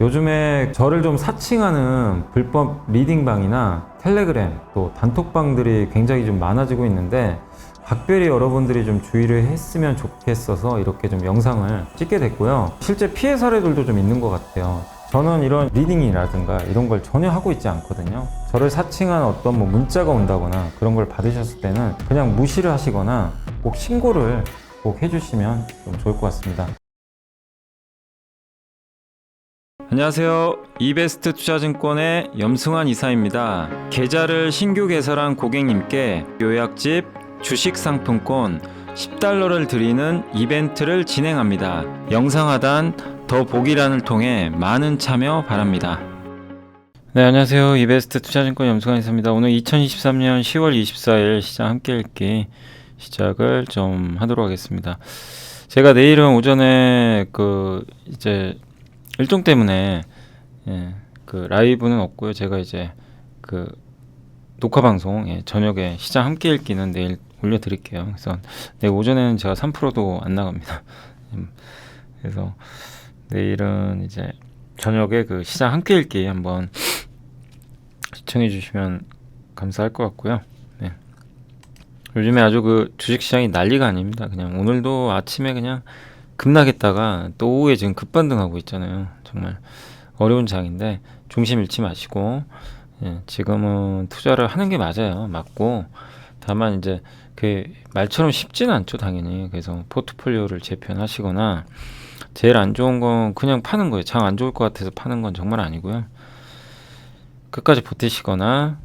요즘에 저를 좀 사칭하는 불법 리딩방이나 텔레그램 또 단톡방들이 굉장히 좀 많아지고 있는데 각별히 여러분들이 좀 주의를 했으면 좋겠어서 이렇게 좀 영상을 찍게 됐고요. 실제 피해 사례들도 좀 있는 것 같아요. 저는 이런 리딩이라든가 이런 걸 전혀 하고 있지 않거든요. 저를 사칭한 어떤 문자가 온다거나 그런 걸 받으셨을 때는 그냥 무시를 하시거나 꼭 신고를 꼭 해주시면 좀 좋을 것 같습니다. 안녕하세요. 이베스트 투자증권의 염승환 이사입니다. 계좌를 신규 개설한 고객님께 요약집 주식 상품권 10달러를 드리는 이벤트를 진행합니다. 영상 하단 더 보기란을 통해 많은 참여 바랍니다. 네, 안녕하세요. 이베스트 투자증권 염승환 이사입니다. 오늘 2023년 10월 24일 시장 함께 읽기 시작을 좀 하도록 하겠습니다. 제가 내일은 오전에 이제 일정 때문에 라이브는 없고요. 제가 이제 녹화 방송 저녁에 시장 함께 읽기는 내일 올려드릴게요. 그래서 내일 오전에는 제가 3%도 안 나갑니다. 그래서 내일은 이제 저녁에 시장 함께 읽기 한번 시청해 주시면 감사할 것 같고요. 네. 요즘에 아주 주식 시장이 난리가 아닙니다. 그냥 오늘도 아침에 그냥 급락했다가 또 오후에 지금 급반등하고 있잖아요. 정말 어려운 장인데 중심 잃지 마시고 지금은 투자를 하는 게 맞아요. 맞고 다만 이제 말처럼 쉽지는 않죠, 당연히. 그래서 포트폴리오를 재편하시거나 제일 안 좋은 건 그냥 파는 거예요. 장 안 좋을 것 같아서 파는 건 정말 아니고요. 끝까지 버티시거나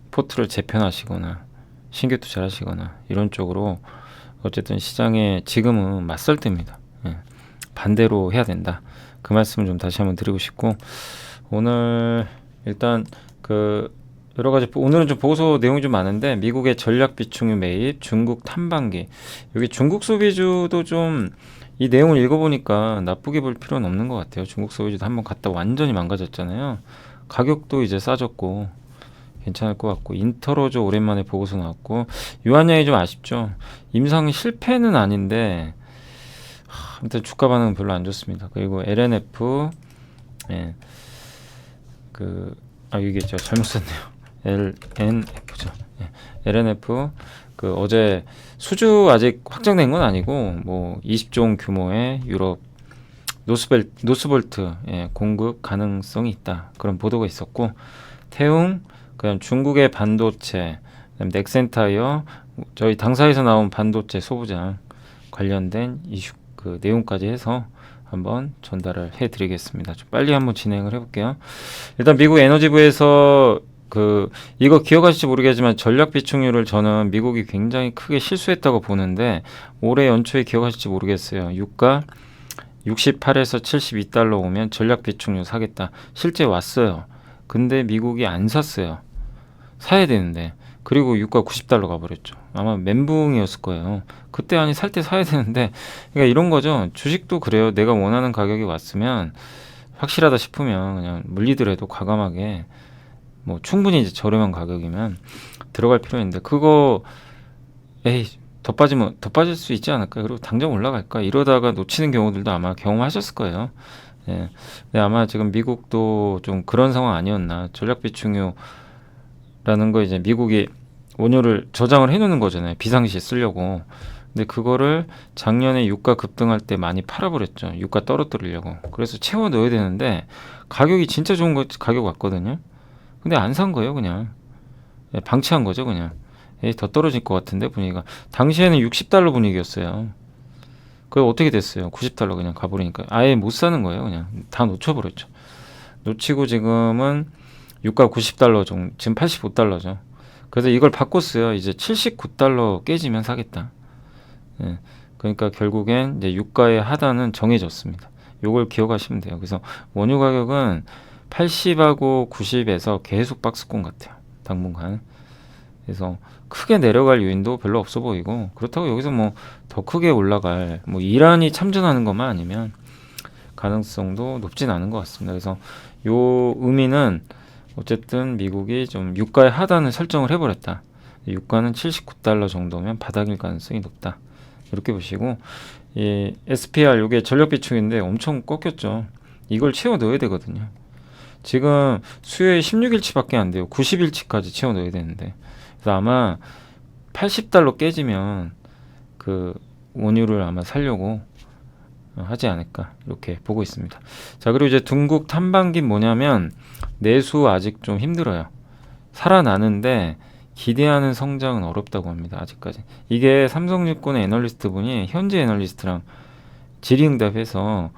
포트를 재편하시거나 신규 투자를 하시거나 이런 쪽으로 어쨌든 시장에 지금은 맞설 때입니다. 반대로 해야 된다. 그 말씀을 좀 다시 한번 드리고 싶고, 오늘 일단 여러 가지 오늘은 좀 보고서 내용이 좀 많은데 미국의 전략 비축유 매입, 중국 탐방기, 여기 중국 소비주도 좀 이 내용을 읽어보니까 나쁘게 볼 필요는 없는 것 같아요. 중국 소비주도 한번 갔다 완전히 망가졌잖아요. 가격도 이제 싸졌고 괜찮을 것 같고, 인터로조 오랜만에 보고서 나왔고, 유한양이 좀 아쉽죠. 임상 실패는 아닌데 아무튼 주가 반응은 별로 안 좋습니다. 그리고 LNF 이게 제가 잘못 썼네요. LNF죠. LNF 어제 수주 아직 확정된 건 아니고 20종 규모의 유럽 노스볼트 공급 가능성이 있다, 그런 보도가 있었고, 태웅, 그다음 중국의 반도체, 그다음 넥센타이어, 저희 당사에서 나온 반도체 소부장 관련된 이슈 내용까지 해서 한번 전달을 해드리겠습니다. 좀 빨리 한번 진행을 해볼게요. 일단 미국 에너지부에서 이거 기억하실지 모르겠지만 전략 비축률을 저는 미국이 굉장히 크게 실수했다고 보는데, 올해 연초에 기억하실지 모르겠어요. 유가 68에서 72달러 오면 전략 비축률 사겠다. 실제 왔어요. 근데 미국이 안 샀어요. 사야 되는데. 그리고 유가 90달러 가버렸죠. 아마 멘붕이었을 거예요. 그때 아니 살 때 사야 되는데, 그러니까 이런 거죠. 주식도 그래요. 내가 원하는 가격이 왔으면, 확실하다 싶으면 그냥 물리더라도 과감하게 충분히 이제 저렴한 가격이면 들어갈 필요 있는데, 그거 더 빠질 수 있지 않을까? 그리고 당장 올라갈까? 이러다가 놓치는 경우들도 아마 경험하셨을 거예요. 근데 아마 지금 미국도 좀 그런 상황 아니었나. 전략 비축유라는 거 이제 미국이 원유를 저장을 해놓는 거잖아요. 비상시에 쓰려고. 근데 그거를 작년에 유가 급등할 때 많이 팔아버렸죠. 유가 떨어뜨리려고. 그래서 채워 넣어야 되는데 가격이 진짜 좋은 가격 왔거든요. 근데 안 산 거예요, 그냥. 방치한 거죠, 그냥. 더 떨어질 것 같은데, 분위기가. 당시에는 60달러 분위기였어요. 그게 어떻게 됐어요? 90달러 그냥 가버리니까. 아예 못 사는 거예요, 그냥. 다 놓쳐버렸죠. 놓치고 지금은 유가 90달러 정도, 지금 85달러죠. 그래서 이걸 바꿨어요. 이제 79달러 깨지면 사겠다. 그러니까 결국엔 이제 유가의 하단은 정해졌습니다. 요걸 기억하시면 돼요. 그래서 원유 가격은 80하고 90에서 계속 박스권 같아요, 당분간. 그래서 크게 내려갈 요인도 별로 없어 보이고, 그렇다고 여기서 더 크게 올라갈 이란이 참전하는 것만 아니면 가능성도 높진 않은 것 같습니다. 그래서 요 의미는 어쨌든 미국이 좀 유가의 하단을 설정을 해버렸다. 유가는 79달러 정도면 바닥일 가능성이 높다. 이렇게 보시고, 이 SPR, 이게 전력 비축인데 엄청 꺾였죠. 이걸 채워 넣어야 되거든요. 지금 수요일 16일치밖에 안 돼요. 90일치까지 채워 넣어야 되는데. 그래서 아마 80달러 깨지면 그 원유를 아마 살려고 하지 않을까 이렇게 보고 있습니다. 자, 그리고 이제 중국 탐방기 뭐냐면 내수 아직 좀 힘들어요. 살아나는데 기대하는 성장은 어렵다고 합니다. 아직까지. 이게 삼성증권의 애널리스트 분이 현재 애널리스트랑 질의응답해서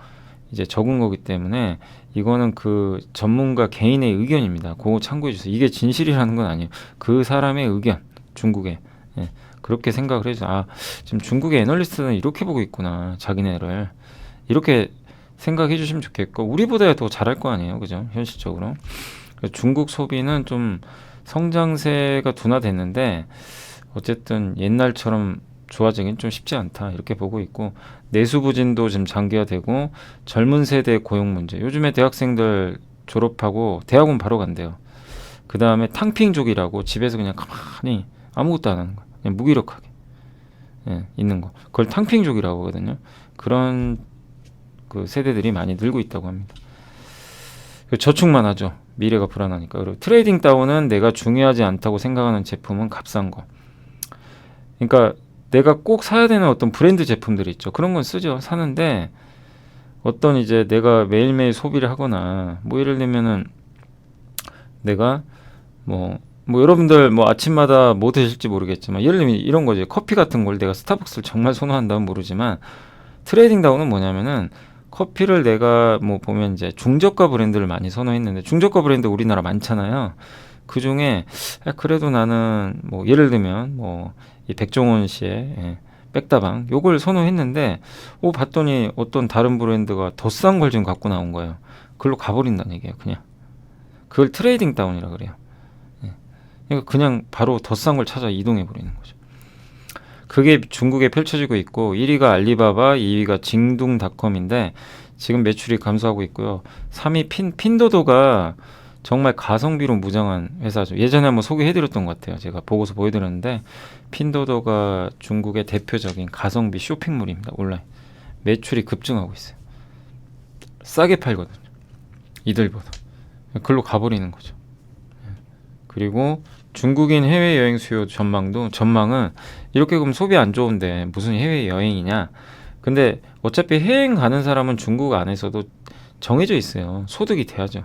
이제 적은 거기 때문에 이거는 그 전문가 개인의 의견입니다. 그거 참고해 주세요. 이게 진실이라는 건 아니에요. 그 사람의 의견, 중국에. 예, 그렇게 생각을 해서 아, 지금 중국의 애널리스트는 이렇게 보고 있구나. 자기네를. 이렇게 생각해 주시면 좋겠고 우리보다 더 잘할 거 아니에요. 그죠? 현실적으로. 중국 소비는 좀 성장세가 둔화됐는데 어쨌든 옛날처럼 좋아지긴 좀 쉽지 않다 이렇게 보고 있고 내수 부진도 지금 장기화되고 젊은 세대 고용 문제 요즘에 대학생들 졸업하고 대학원 바로 간대요. 그 다음에 탕핑족이라고 집에서 그냥 가만히 아무것도 안 하는 거 그냥 무기력하게 있는 거 그걸 탕핑족이라고 하거든요. 그런 그 세대들이 많이 늘고 있다고 합니다. 저축만 하죠. 미래가 불안하니까. 그리고 트레이딩 다운은 내가 중요하지 않다고 생각하는 제품은 값싼 거. 그러니까 내가 꼭 사야 되는 어떤 브랜드 제품들이 있죠. 그런 건 쓰죠. 사는데 어떤 이제 내가 매일매일 소비를 하거나 뭐 예를 들면은 내가 뭐 여러분들 뭐 아침마다 뭐 드실지 모르겠지만 예를 들면 이런 거지. 커피 같은 걸 내가 스타벅스를 정말 선호한다면 모르지만 트레이딩 다운은 뭐냐면은 커피를 내가 뭐 보면 이제 중저가 브랜드를 많이 선호했는데 중저가 브랜드 우리나라 많잖아요. 그 중에 그래도 나는 뭐 예를 들면 뭐 이 백종원 씨의 백다방 요걸 선호했는데 봤더니 어떤 다른 브랜드가 더 싼 걸 지금 갖고 나온 거예요. 그걸로 가버린다는 얘기예요. 그냥 그걸 트레이딩 다운이라 그래요. 그러니까 그냥 바로 더 싼 걸 찾아 이동해 버리는 거죠. 그게 중국에 펼쳐지고 있고 1위가 알리바바, 2위가 징둥닷컴인데 지금 매출이 감소하고 있고요. 3위 핀도도가 정말 가성비로 무장한 회사죠. 예전에 한번 소개해드렸던 것 같아요. 제가 보고서 보여드렸는데 핀도도가 중국의 대표적인 가성비 쇼핑몰입니다. 온라인. 매출이 급증하고 있어요. 싸게 팔거든요. 이들보다. 글로 가버리는 거죠. 그리고 중국인 해외여행 수요 전망은 이렇게 그럼 소비 안 좋은데 무슨 해외여행이냐. 근데 어차피 해외여행 가는 사람은 중국 안에서도 정해져 있어요. 소득이 돼야죠.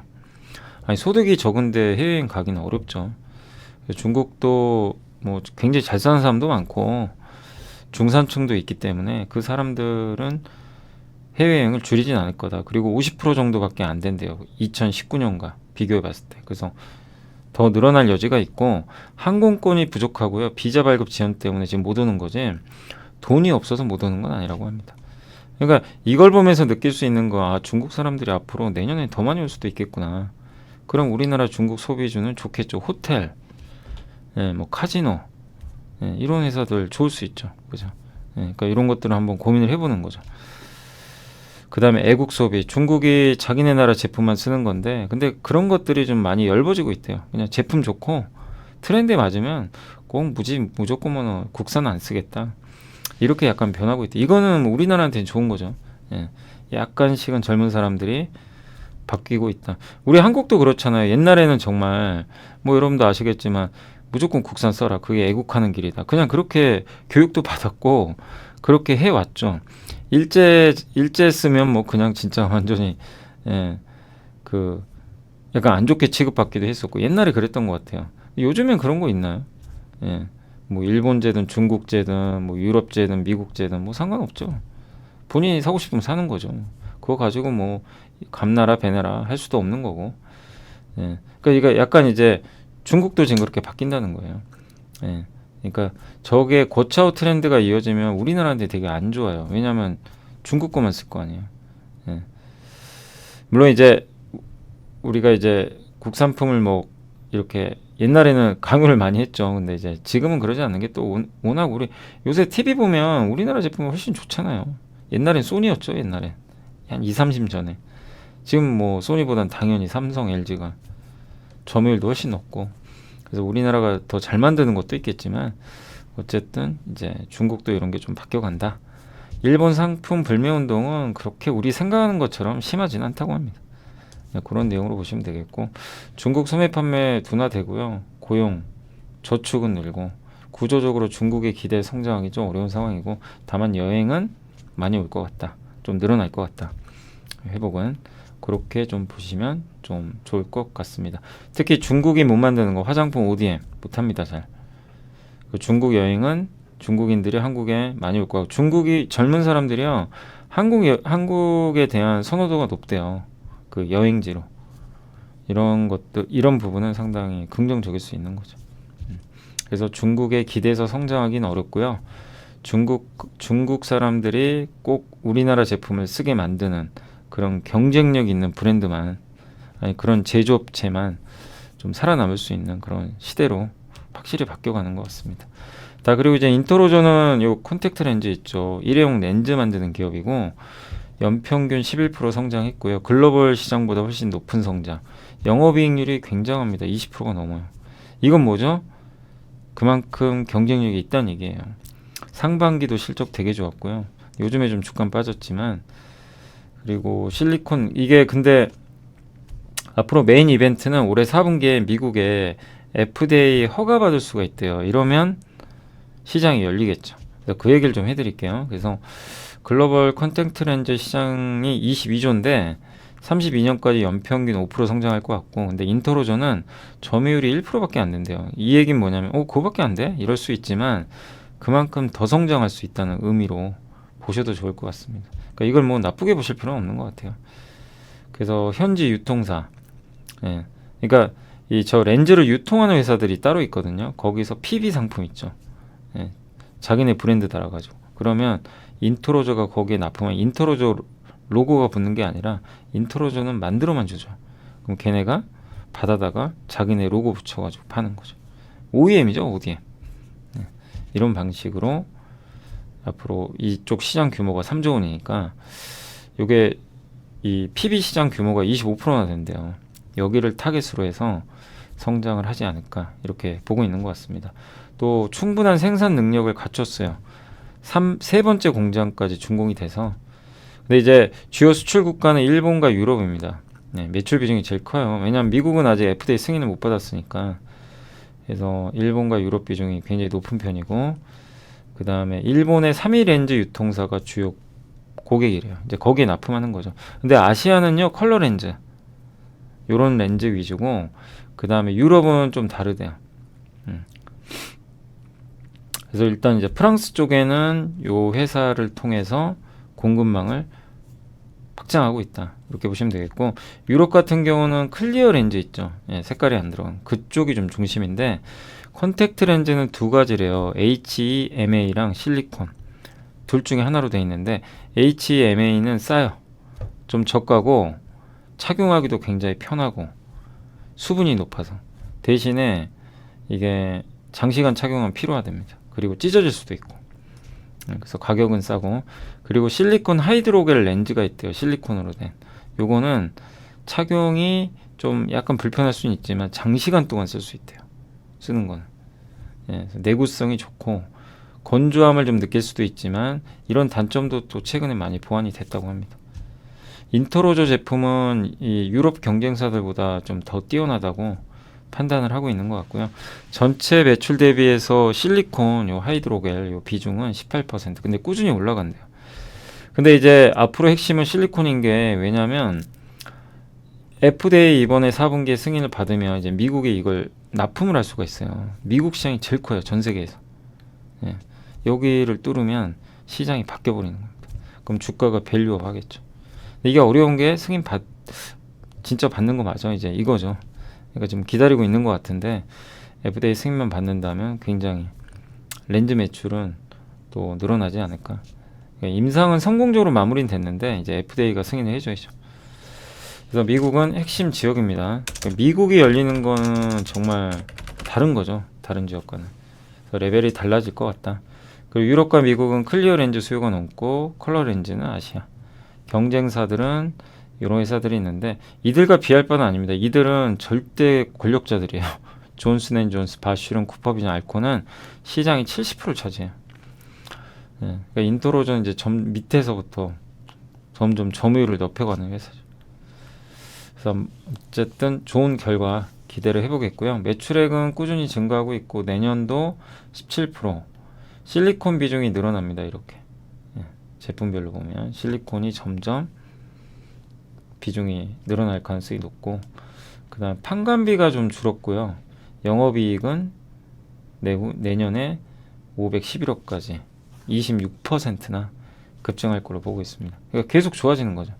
아니 소득이 적은데 해외여행 가기는 어렵죠. 중국도 뭐 굉장히 잘 사는 사람도 많고 중산층도 있기 때문에 그 사람들은 해외여행을 줄이진 않을 거다. 그리고 50% 정도밖에 안 된대요. 2019년과 비교해 봤을 때. 그래서 더 늘어날 여지가 있고 항공권이 부족하고요. 비자 발급 지연 때문에 지금 못 오는 거지 돈이 없어서 못 오는 건 아니라고 합니다. 그러니까 이걸 보면서 느낄 수 있는 거 중국 사람들이 앞으로 내년에 더 많이 올 수도 있겠구나. 그럼 우리나라 중국 소비주는 좋겠죠. 호텔, 뭐 카지노 이런 회사들 좋을 수 있죠. 그죠? 그러니까 이런 것들을 한번 고민을 해보는 거죠. 그 다음에 애국 소비. 중국이 자기네 나라 제품만 쓰는 건데 근데 그런 것들이 좀 많이 넓어지고 있대요. 그냥 제품 좋고 트렌드에 맞으면 꼭 무조건 뭐 국산 안 쓰겠다. 이렇게 약간 변하고 있다. 이거는 우리나라한테는 좋은 거죠. 약간씩은 젊은 사람들이 바뀌고 있다. 우리 한국도 그렇잖아요. 옛날에는 정말 뭐 여러분도 아시겠지만 무조건 국산 써라. 그게 애국하는 길이다. 그냥 그렇게 교육도 받았고 그렇게 해왔죠. 일제 쓰면 뭐 그냥 진짜 완전히 그 약간 안 좋게 취급받기도 했었고 옛날에 그랬던 것 같아요. 요즘엔 그런 거 있나요? 뭐 일본제든 중국제든 뭐 유럽제든 미국제든 뭐 상관없죠. 본인이 사고 싶으면 사는 거죠. 그거 가지고 뭐 감나라 배나라 할 수도 없는 거고. 그러니까 이거 약간 이제 중국도 지금 그렇게 바뀐다는 거예요. 그러니까 저게 고차오 트렌드가 이어지면 우리나라한테 되게 안 좋아요. 왜냐하면 중국 거만 쓸 거 아니에요. 물론 이제 우리가 이제 국산품을 뭐 이렇게 옛날에는 강요를 많이 했죠. 근데 이제 지금은 그러지 않는 게 또 워낙 우리 요새 TV 보면 우리나라 제품이 훨씬 좋잖아요. 옛날엔 소니였죠. 옛날엔 한 2, 30년 전에. 지금 뭐 소니보단 당연히 삼성, LG가 점유율도 훨씬 높고 그래서 우리나라가 더 잘 만드는 것도 있겠지만 어쨌든 이제 중국도 이런 게 좀 바뀌어간다. 일본 상품 불매운동은 그렇게 우리 생각하는 것처럼 심하진 않다고 합니다. 네, 그런 내용으로 보시면 되겠고 중국 소매 판매 둔화되고요. 고용, 저축은 늘고 구조적으로 중국의 기대 성장하기 좀 어려운 상황이고 다만 여행은 많이 올 것 같다. 좀 늘어날 것 같다. 회복은 그렇게 좀 보시면 좀 좋을 것 같습니다. 특히 중국이 못 만드는 거 화장품 ODM 못합니다. 잘. 그 중국 여행은 중국인들이 한국에 많이 올 거고 중국이 젊은 사람들이요 한국에 대한 선호도가 높대요. 그 여행지로 이런 것들 이런 부분은 상당히 긍정적일 수 있는 거죠. 그래서 중국에 기대서 성장하기는 어렵고요. 중국 사람들이 꼭 우리나라 제품을 쓰게 만드는 그런 경쟁력 있는 브랜드만 아니 그런 제조업체만 좀 살아남을 수 있는 그런 시대로 확실히 바뀌어가는 것 같습니다. 자 그리고 이제 인터로저는 요 콘택트 렌즈 있죠. 일회용 렌즈 만드는 기업이고 연평균 11% 성장했고요. 글로벌 시장보다 훨씬 높은 성장. 영업이익률이 굉장합니다. 20%가 넘어요. 이건 뭐죠? 그만큼 경쟁력이 있다는 얘기예요. 상반기도 실적 되게 좋았고요. 요즘에 좀 주가 빠졌지만 그리고 실리콘 이게 근데 앞으로 메인 이벤트는 올해 4분기에 미국에 FDA 허가받을 수가 있대요. 이러면 시장이 열리겠죠. 그래서 그 얘기를 좀 해드릴게요. 그래서 글로벌 콘택트 렌즈 시장이 22조인데 32년까지 연평균 5% 성장할 것 같고 근데 인터로저는 점유율이 1%밖에 안 된대요. 이 얘기는 뭐냐면 그거밖에 안 돼? 이럴 수 있지만 그만큼 더 성장할 수 있다는 의미로 보셔도 좋을 것 같습니다. 그러니까 이걸 뭐 나쁘게 보실 필요는 없는 것 같아요. 그래서 현지 유통사 예. 그러니까 이 저 렌즈를 유통하는 회사들이 따로 있거든요. 거기서 PB 상품 있죠. 예. 자기네 브랜드 달아가지고 그러면 인터로저가 거기에 납품하면 인터로저 로고가 붙는 게 아니라 인터로저는 만들어만 주죠. 그럼 걔네가 받아다가 자기네 로고 붙여가지고 파는 거죠. OEM이죠, ODM. 네. 이런 방식으로 앞으로 이쪽 시장 규모가 3조 원이니까 요게 이 PB 시장 규모가 25%나 된대요. 여기를 타겟으로 해서 성장을 하지 않을까 이렇게 보고 있는 것 같습니다. 또 충분한 생산 능력을 갖췄어요. 세 번째 공장까지 준공이 돼서 근데 이제 주요 수출 국가는 일본과 유럽입니다. 네, 매출 비중이 제일 커요. 왜냐하면 미국은 아직 FDA 승인을 못 받았으니까 그래서 일본과 유럽 비중이 굉장히 높은 편이고 그 다음에 일본의 3위 렌즈 유통사가 주요 고객이래요. 이제 거기에 납품하는 거죠. 근데 아시아는요 컬러 렌즈 요런 렌즈 위주고 그 다음에 유럽은 좀 다르대요. 그래서 일단 이제 프랑스 쪽에는 요 회사를 통해서 공급망을 확장하고 있다. 이렇게 보시면 되겠고 유럽 같은 경우는 클리어 렌즈 있죠. 예, 색깔이 안 들어간 그쪽이 좀 중심인데 컨택트 렌즈는 두 가지래요. HEMA랑 실리콘 둘 중에 하나로 돼 있는데 HEMA는 싸요. 좀 저가고 착용하기도 굉장히 편하고 수분이 높아서 대신에 이게 장시간 착용하면 피로하답니다. 그리고 찢어질 수도 있고 그래서 가격은 싸고 그리고 실리콘 하이드로겔 렌즈가 있대요. 실리콘으로 된 요거는 착용이 좀 약간 불편할 수는 있지만 장시간 동안 쓸 수 있대요. 쓰는 거는 예, 내구성이 좋고 건조함을 좀 느낄 수도 있지만 이런 단점도 또 최근에 많이 보완이 됐다고 합니다. 인터로저 제품은 이 유럽 경쟁사들보다 좀 더 뛰어나다고 판단을 하고 있는 것 같고요. 전체 매출 대비해서 실리콘 요 하이드로겔 요 비중은 18%. 근데 꾸준히 올라간대요. 근데 이제 앞으로 핵심은 실리콘인 게 왜냐면 FDA 이번에 4분기에 승인을 받으면 이제 미국에 이걸 납품을 할 수가 있어요. 미국 시장이 제일 커요. 전 세계에서. 예. 여기를 뚫으면 시장이 바뀌어 버리는 겁니다. 그럼 주가가 밸류업 하겠죠. 이게 어려운 게 진짜 받는 거 맞아 이제 이거죠. 그러니까 지금 기다리고 있는 것 같은데 FDA 승인만 받는다면 굉장히 렌즈 매출은 또 늘어나지 않을까. 그러니까 임상은 성공적으로 마무리는 됐는데 이제 FDA가 승인을 해줘야죠. 그래서 미국은 핵심 지역입니다. 그러니까 미국이 열리는 거는 정말 다른 거죠. 다른 지역과는. 그래서 레벨이 달라질 것 같다. 그리고 유럽과 미국은 클리어 렌즈 수요가 높고 컬러 렌즈는 아시아. 경쟁사들은 이런 회사들이 있는데 이들과 비할 바는 아닙니다. 이들은 절대 권력자들이에요. 존슨앤존스, 바쉬론, 쿠퍼비전, 알코는 시장이 70%를 차지해요. 네, 그러니까 인터로저는 이제 밑에서부터 점점 점유율을 높여가는 회사죠. 그래서 어쨌든 좋은 결과 기대를 해보겠고요. 매출액은 꾸준히 증가하고 있고 내년도 17% 실리콘 비중이 늘어납니다. 이렇게 제품별로 보면 실리콘이 점점 비중이 늘어날 가능성이 높고, 그 다음 판관비가 좀 줄었고요. 영업이익은 내년에 511억까지 26%나 급증할 걸로 보고 있습니다. 그러니까 계속 좋아지는 거죠.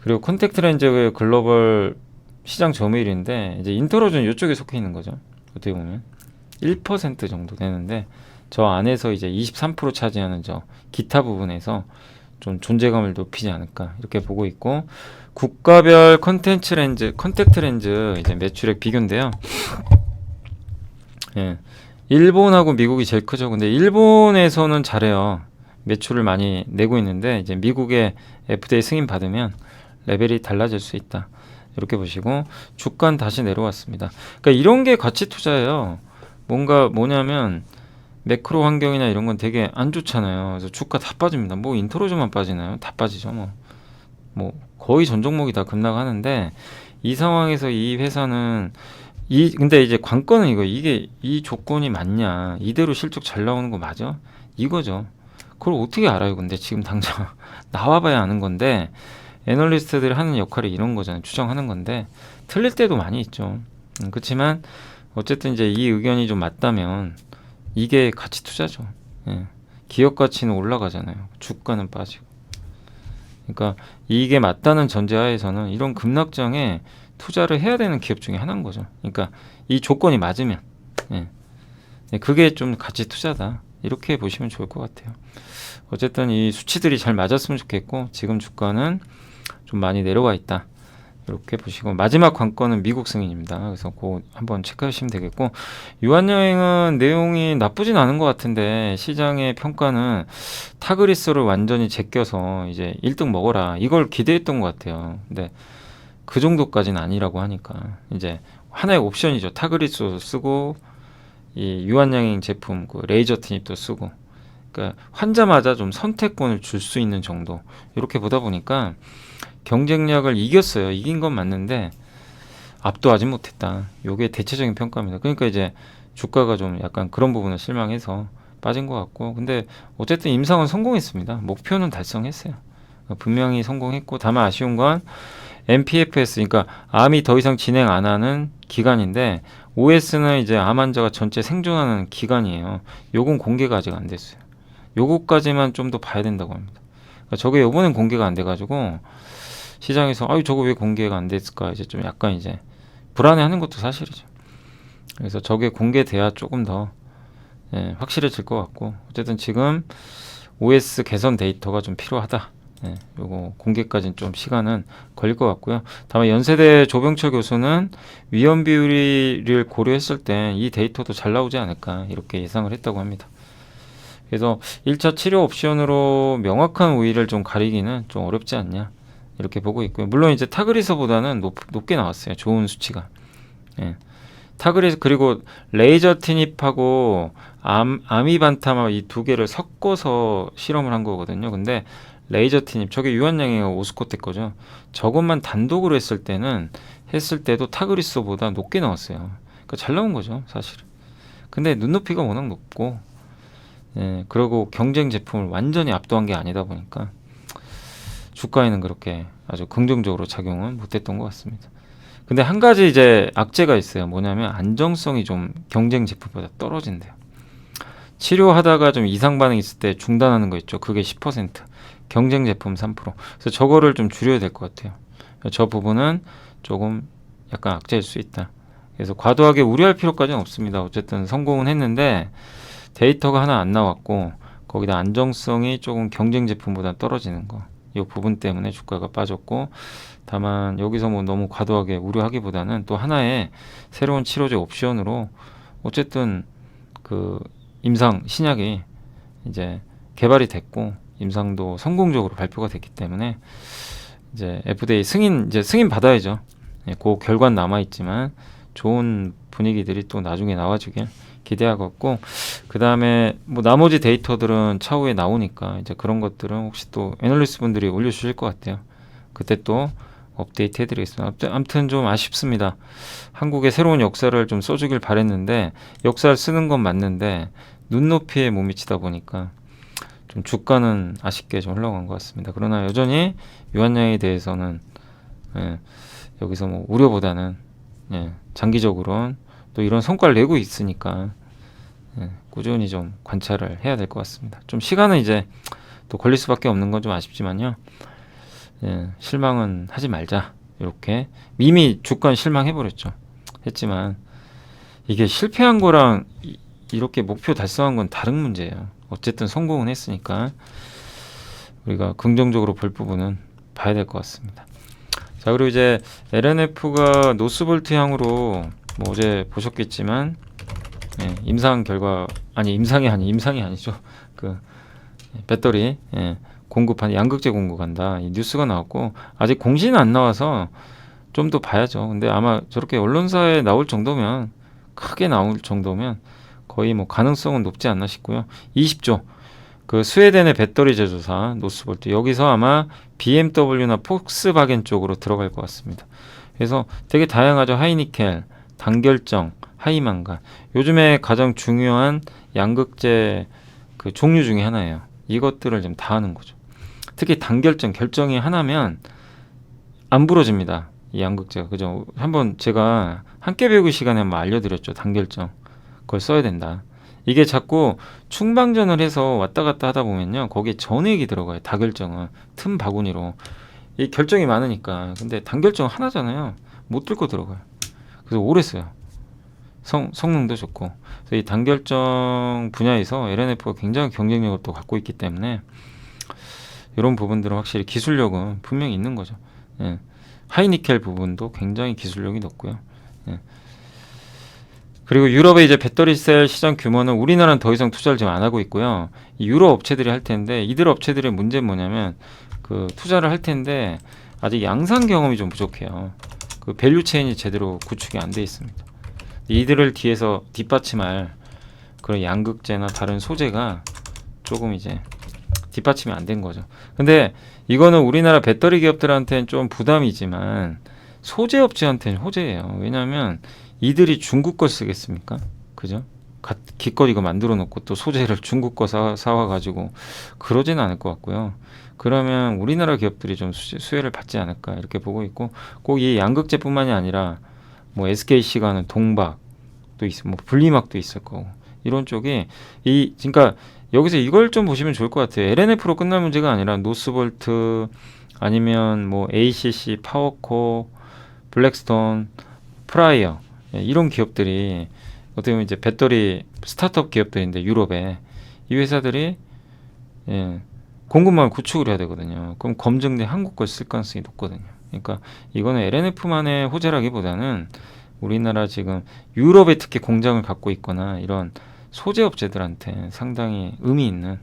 그리고 콘택트 렌즈의 글로벌 시장 점유율인데 이제 인터로즈는 이쪽에 속해 있는 거죠. 어떻게 보면 1% 정도 되는데 저 안에서 이제 23% 차지하는 저 기타 부분에서 좀 존재감을 높이지 않을까 이렇게 보고 있고, 국가별 컨텐츠 렌즈, 컨택트 렌즈 이제 매출액 비교인데요. 예. 일본하고 미국이 제일 크죠. 근데 일본에서는 잘해요. 매출을 많이 내고 있는데 이제 미국의 FDA 승인 받으면 레벨이 달라질 수 있다. 이렇게 보시고 주가는 다시 내려왔습니다. 그러니까 이런 게 가치 투자예요. 뭔가 뭐냐면 매크로 환경이나 이런 건 되게 안 좋잖아요. 그래서 주가 다 빠집니다. 뭐 인트로즈만 빠지나요? 다 빠지죠. 뭐 거의 전 종목이 다 급락하는데 이 상황에서 이 회사는 근데 이제 관건은 이게 이 조건이 맞냐, 이대로 실적 잘 나오는 거 맞아? 이거죠. 그걸 어떻게 알아요? 근데 지금 당장 나와봐야 아는 건데, 애널리스트들이 하는 역할이 이런 거잖아요. 추정하는 건데 틀릴 때도 많이 있죠. 그렇지만 어쨌든 이제 이 의견이 좀 맞다면 이게 가치 투자죠. 예. 기업 가치는 올라가잖아요. 주가는 빠지고. 그러니까 이게 맞다는 전제하에서는 이런 급락장에 투자를 해야 되는 기업 중에 하나인 거죠. 그러니까 이 조건이 맞으면, 예. 그게 좀 가치 투자다. 이렇게 보시면 좋을 것 같아요. 어쨌든 이 수치들이 잘 맞았으면 좋겠고, 지금 주가는 좀 많이 내려와 있다. 이렇게 보시고, 마지막 관건은 미국 승인입니다. 그래서 그거 한번 체크하시면 되겠고, 유한여행은 내용이 나쁘진 않은 것 같은데 시장의 평가는 타그리스를 완전히 제껴서 이제 1등 먹어라, 이걸 기대했던 것 같아요. 근데 그 정도까지는 아니라고 하니까 이제 하나의 옵션이죠. 타그리스 쓰고 이 유한양행 제품 그 레이저 트닙도 쓰고, 그러니까 환자마다 좀 선택권을 줄 수 있는 정도, 이렇게 보다 보니까 경쟁력을 이겼어요. 이긴 건 맞는데 압도하지 못했다. 이게 대체적인 평가입니다. 그러니까 이제 주가가 좀 약간 그런 부분을 실망해서 빠진 것 같고, 근데 어쨌든 임상은 성공했습니다. 목표는 달성했어요. 분명히 성공했고, 다만 아쉬운 건 MPFS, 그러니까 암이 더 이상 진행 안 하는 기간인데 OS는 이제 암 환자가 전체 생존하는 기간이에요. 요건 공개가 아직 안 됐어요. 요거까지만 좀 더 봐야 된다고 합니다. 그러니까 저게 요번엔 공개가 안 돼가지고 시장에서 아유 저거 왜 공개가 안 됐을까 이제 좀 약간 이제 불안해하는 것도 사실이죠. 그래서 저게 공개돼야 조금 더 확실해질 것 같고, 어쨌든 지금 OS 개선 데이터가 좀 필요하다. 요거 공개까지는 좀 시간은 걸릴 것 같고요. 다만 연세대 조병철 교수는 위험 비율을 고려했을 때 이 데이터도 잘 나오지 않을까 이렇게 예상을 했다고 합니다. 그래서 1차 치료 옵션으로 명확한 우위를 좀 가리기는 좀 어렵지 않냐 이렇게 보고 있고요. 물론 이제 타그리서보다는 높게 나왔어요. 좋은 수치가. 타그리서, 그리고 레이저 티닙하고 아미반타마 이 두 개를 섞어서 실험을 한 거거든요. 근데 레이저 티닙, 저게 유한양행의 오스코텍 거죠. 저것만 단독으로 했을 때도 타그리스보다 높게 나왔어요. 그러니까 잘 나온 거죠, 사실은. 근데 눈높이가 워낙 높고, 그리고 경쟁 제품을 완전히 압도한 게 아니다 보니까 주가에는 그렇게 아주 긍정적으로 작용은 못했던 것 같습니다. 근데 한 가지 이제 악재가 있어요. 뭐냐면 안정성이 좀 경쟁 제품보다 떨어진대요. 치료하다가 좀 이상 반응 있을 때 중단하는 거 있죠. 그게 10%, 경쟁 제품 3%. 그래서 저거를 좀 줄여야 될 것 같아요. 저 부분은 조금 약간 악재일 수 있다. 그래서 과도하게 우려할 필요까지는 없습니다. 어쨌든 성공은 했는데 데이터가 하나 안 나왔고, 거기다 안정성이 조금 경쟁 제품보다 떨어지는 거, 이 부분 때문에 주가가 빠졌고, 다만 여기서 뭐 너무 과도하게 우려하기보다는 또 하나의 새로운 치료제 옵션으로 어쨌든 그 임상 신약이 이제 개발이 됐고 임상도 성공적으로 발표가 됐기 때문에 이제 FDA 승인 받아야죠. 그 결과는 남아 있지만 좋은 분위기들이 또 나중에 나와주길 기대하고, 그 다음에 뭐 나머지 데이터들은 차후에 나오니까 이제 그런 것들은 혹시 또 애널리스트 분들이 올려주실 것 같아요. 그때 또 업데이트 해드리겠습니다. 아무튼 좀 아쉽습니다. 한국의 새로운 역사를 좀 써주길 바랬는데 역사를 쓰는 건 맞는데 눈높이에 못 미치다 보니까 좀 주가는 아쉽게 좀 흘러간 것 같습니다. 그러나 여전히 유한양에 대해서는 여기서 뭐 우려보다는 장기적으로는 또 이런 성과를 내고 있으니까 꾸준히 좀 관찰을 해야 될 것 같습니다. 좀 시간은 이제 또 걸릴 수밖에 없는 건 좀 아쉽지만요. 실망은 하지 말자. 이렇게 이미 주가는 실망해버렸죠. 했지만 이게 실패한 거랑 이렇게 목표 달성한 건 다른 문제예요. 어쨌든 성공은 했으니까 우리가 긍정적으로 볼 부분은 봐야 될 것 같습니다. 자, 그리고 이제 LNF가 노스볼트 향으로 뭐 어제 보셨겠지만 임상 결과 임상이 아니죠. 그 배터리 공급한 양극재 공급한다 이 뉴스가 나왔고 아직 공시는 안 나와서 좀 더 봐야죠. 근데 아마 저렇게 언론사에 나올 정도면 크게 나올 정도면 거의 뭐 가능성은 높지 않나 싶고요. 20조 그 스웨덴의 배터리 제조사 노스볼트 여기서 아마 BMW나 폭스바겐 쪽으로 들어갈 것 같습니다. 그래서 되게 다양하죠. 하이니켈, 단결정, 하이만간 요즘에 가장 중요한 양극재 그 종류 중에 하나예요. 이것들을 좀 다 하는 거죠. 특히 단결정 결정이 하나면 안 부러집니다. 이 양극재가 그죠? 한번 제가 함께 배우기 시간에 한번 알려드렸죠. 단결정 그걸 써야 된다. 이게 자꾸 충방전을 해서 왔다 갔다 하다 보면요 거기에 전액이 들어가요. 다결정은 틈 바구니로 이 결정이 많으니까. 근데 단결정 하나잖아요. 못 뚫고 들어가요. 그래서 오래 써요. 성능도 좋고. 그래서 이 단결정 분야에서 LNF가 굉장히 경쟁력을 또 갖고 있기 때문에 이런 부분들은 확실히 기술력은 분명히 있는 거죠. 하이니켈 부분도 굉장히 기술력이 높고요. 그리고 유럽의 이제 배터리셀 시장 규모는 우리나라는 더 이상 투자를 지금 안 하고 있고요. 이 유럽 업체들이 할 텐데 이들 업체들의 문제는 뭐냐면 그 투자를 할 텐데 아직 양산 경험이 좀 부족해요. 그 밸류 체인이 제대로 구축이 안 돼 있습니다. 이들을 뒤에서 뒷받침할 그런 양극재나 다른 소재가 조금 이제 뒷받침이 안 된 거죠. 근데 이거는 우리나라 배터리 기업들한테는 좀 부담이지만 소재 업체한테는 호재예요. 왜냐하면 이들이 중국 걸 쓰겠습니까? 그죠? 기껏 이거 만들어 놓고 또 소재를 중국 거 사와 가지고 그러진 않을 것 같고요. 그러면 우리나라 기업들이 좀 수혜를 받지 않을까 이렇게 보고 있고 꼭 이 양극재뿐만이 아니라 뭐 SKC가 하는 동박도 있어, 뭐 분리막도 있을 거고 이런 쪽이 그러니까 여기서 이걸 좀 보시면 좋을 것 같아요. LNF로 끝날 문제가 아니라 노스볼트 아니면 뭐 ACC, 파워코, 블랙스톤, 프라이어 이런 기업들이 어떻게 보면 이제 배터리 스타트업 기업들인데 유럽에 이 회사들이 공급망을 구축을 해야 되거든요. 그럼 검증된 한국 걸 쓸 가능성이 높거든요. 그러니까 이거는 LNF만의 호재라기보다는 우리나라 지금 유럽에 특히 공장을 갖고 있거나 이런 소재 업체들한테 상당히 의미 있는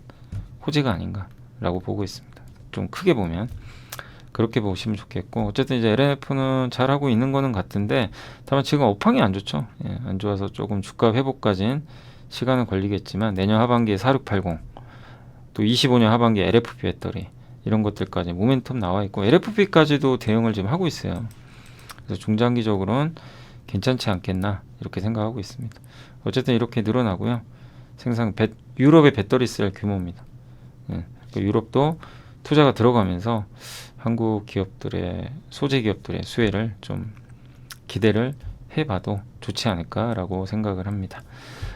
호재가 아닌가라고 보고 있습니다. 좀 크게 보면 그렇게 보시면 좋겠고 어쨌든 이제 LNF는 잘하고 있는 거는 같은데 다만 지금 업황이 안 좋죠. 안 좋아서 조금 주가 회복까지는 시간은 걸리겠지만 내년 하반기에 4680 또 25년 하반기에 LFP 배터리 이런 것들까지 모멘텀 나와 있고 LFP까지도 대응을 지금 하고 있어요. 그래서 중장기적으로는 괜찮지 않겠나 이렇게 생각하고 있습니다. 어쨌든 이렇게 늘어나고요. 유럽의 배터리 셀 규모입니다. 유럽도 투자가 들어가면서 한국 기업들의 소재 기업들의 수혜를 좀 기대를 해봐도 좋지 않을까라고 생각을 합니다.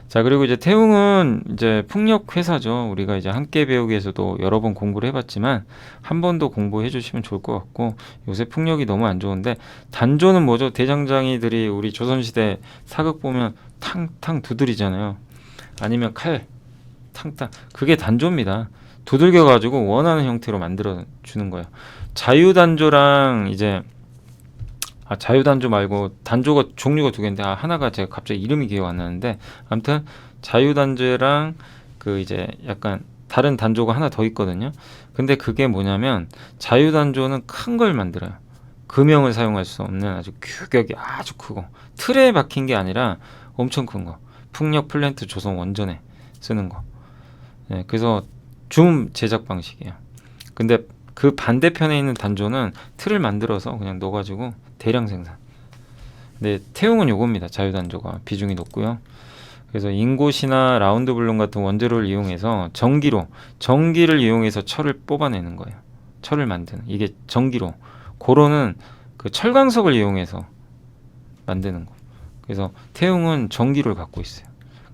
자, 그리고 이제 태웅은 이제 풍력 회사죠. 우리가 이제 함께 배우기에서도 여러 번 공부를 해봤지만 한 번 더 공부해 주시면 좋을 것 같고 요새 풍력이 너무 안 좋은데 단조는 뭐죠? 대장장이들이 우리 조선시대 사극 보면 탕탕 두드리잖아요. 아니면 칼 탕탕 그게 단조입니다. 두들겨 가지고 원하는 형태로 만들어 주는 거예요. 자유단조랑 이제 자유단조 말고 단조가 종류가 두 개인데 하나가 제가 갑자기 이름이 기억 안 나는데 아무튼 자유단조랑 그 이제 약간 다른 단조가 하나 더 있거든요. 근데 그게 뭐냐면 자유단조는 큰 걸 만들어요. 금형을 사용할 수 없는 아주 규격이 아주 크고 틀에 박힌 게 아니라 엄청 큰 거. 풍력 플랜트 조선 원전에 쓰는 거. 그래서 줌 제작 방식이에요. 근데 그 반대편에 있는 단조는 틀을 만들어서 그냥 넣어가지고 대량 생산. 근데 태웅은 요겁니다. 자유단조가 비중이 높고요. 그래서 인곳이나 라운드 블룸 같은 원재료를 이용해서 전기를 이용해서 철을 뽑아내는 거예요. 철을 만드는 이게 전기로. 고로는 그 철광석을 이용해서 만드는 거. 그래서 태웅은 전기를 갖고 있어요.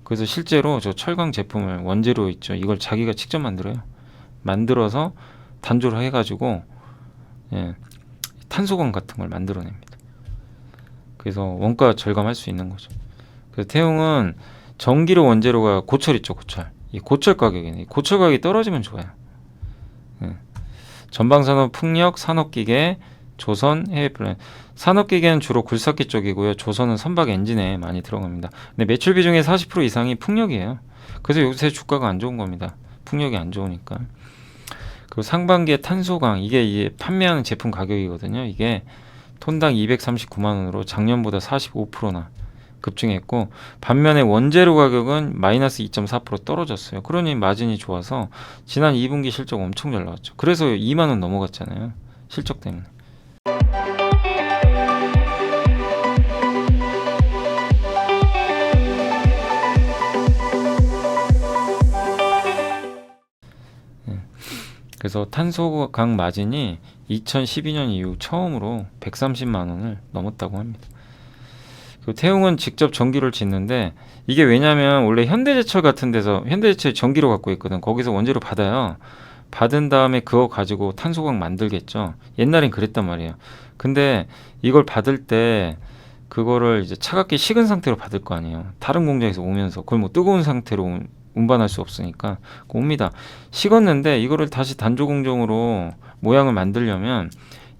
그래서 실제로 저 철광 제품을 원재료 있죠. 이걸 자기가 직접 만들어요. 만들어서 단조를 해가지고 예, 탄소광 같은 걸 만들어냅니다. 그래서 원가 절감할 수 있는 거죠. 그래서 태웅은 전기료 원재료가 고철 있죠, 고철. 이 고철 가격이네. 고철 가격이 떨어지면 좋아요. 예. 전방산업, 풍력, 산업기계, 조선, 해외플랜. 산업기계는 주로 굴삭기 쪽이고요. 조선은 선박 엔진에 많이 들어갑니다. 근데 매출 비중의 40% 이상이 풍력이에요. 그래서 요새 주가가 안 좋은 겁니다. 풍력이 안 좋으니까. 그리고 상반기에 탄소광, 이게 판매하는 제품 가격이거든요. 이게 톤당 239만 원으로 작년보다 45%나 급증했고, 반면에 원재료 가격은 마이너스 2.4% 떨어졌어요. 그러니 마진이 좋아서 지난 2분기 실적 엄청 잘 나왔죠. 그래서 2만 원 넘어갔잖아요. 실적 때문에. 그래서 탄소광 마진이 2012년 이후 처음으로 130만 원을 넘었다고 합니다. 그 태웅은 직접 전기를 짓는데, 이게 왜냐면 원래 현대제철 같은 데서 현대제철 전기로 갖고 있거든. 거기서 원재료 받아요. 받은 다음에 그거 가지고 탄소광 만들겠죠. 옛날엔 그랬단 말이에요. 근데 이걸 받을 때 그거를 이제 차갑게 식은 상태로 받을 거 아니에요. 다른 공장에서 오면서 그걸 뭐 뜨거운 상태로 운반할 수 없으니까 옵니다. 식었는데 이거를 다시 단조 공정으로 모양을 만들려면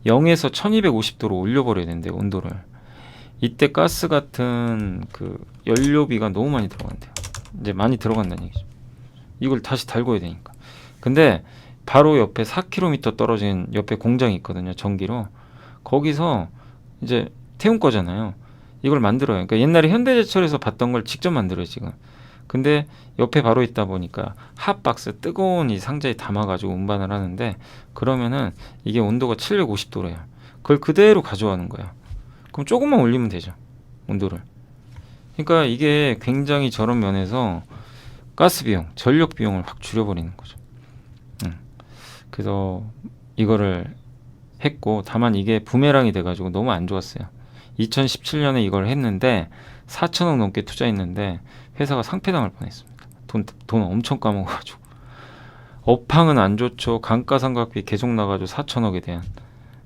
0에서 1250도로 올려버려야 된대요, 온도를. 이때 가스 같은 그 연료비가 너무 많이 들어간대요. 이제 많이 들어간다는 얘기죠. 이걸 다시 달궈야 되니까. 근데 바로 옆에 4km 떨어진 옆에 공장이 있거든요, 전기로. 거기서 이제 태운 거잖아요. 이걸 만들어요. 그러니까 옛날에 현대제철에서 봤던 걸 직접 만들어요, 지금. 근데 옆에 바로 있다 보니까 핫박스 뜨거운 이 상자에 담아가지고 운반을 하는데, 그러면은 이게 온도가 750도래요. 그걸 그대로 가져가는 거야. 그럼 조금만 올리면 되죠, 온도를. 그러니까 이게 굉장히 저런 면에서 가스 비용, 전력 비용을 확 줄여버리는 거죠. 그래서 이거를 했고, 다만 이게 부메랑이 돼가지고 너무 안 좋았어요. 2017년에 이걸 했는데 4천억 넘게 투자했는데 회사가 상폐당할 뻔했습니다. 돈 엄청 까먹어가지고. 업황은 안 좋죠. 감가상각비 계속 나가지고 4천억에 대한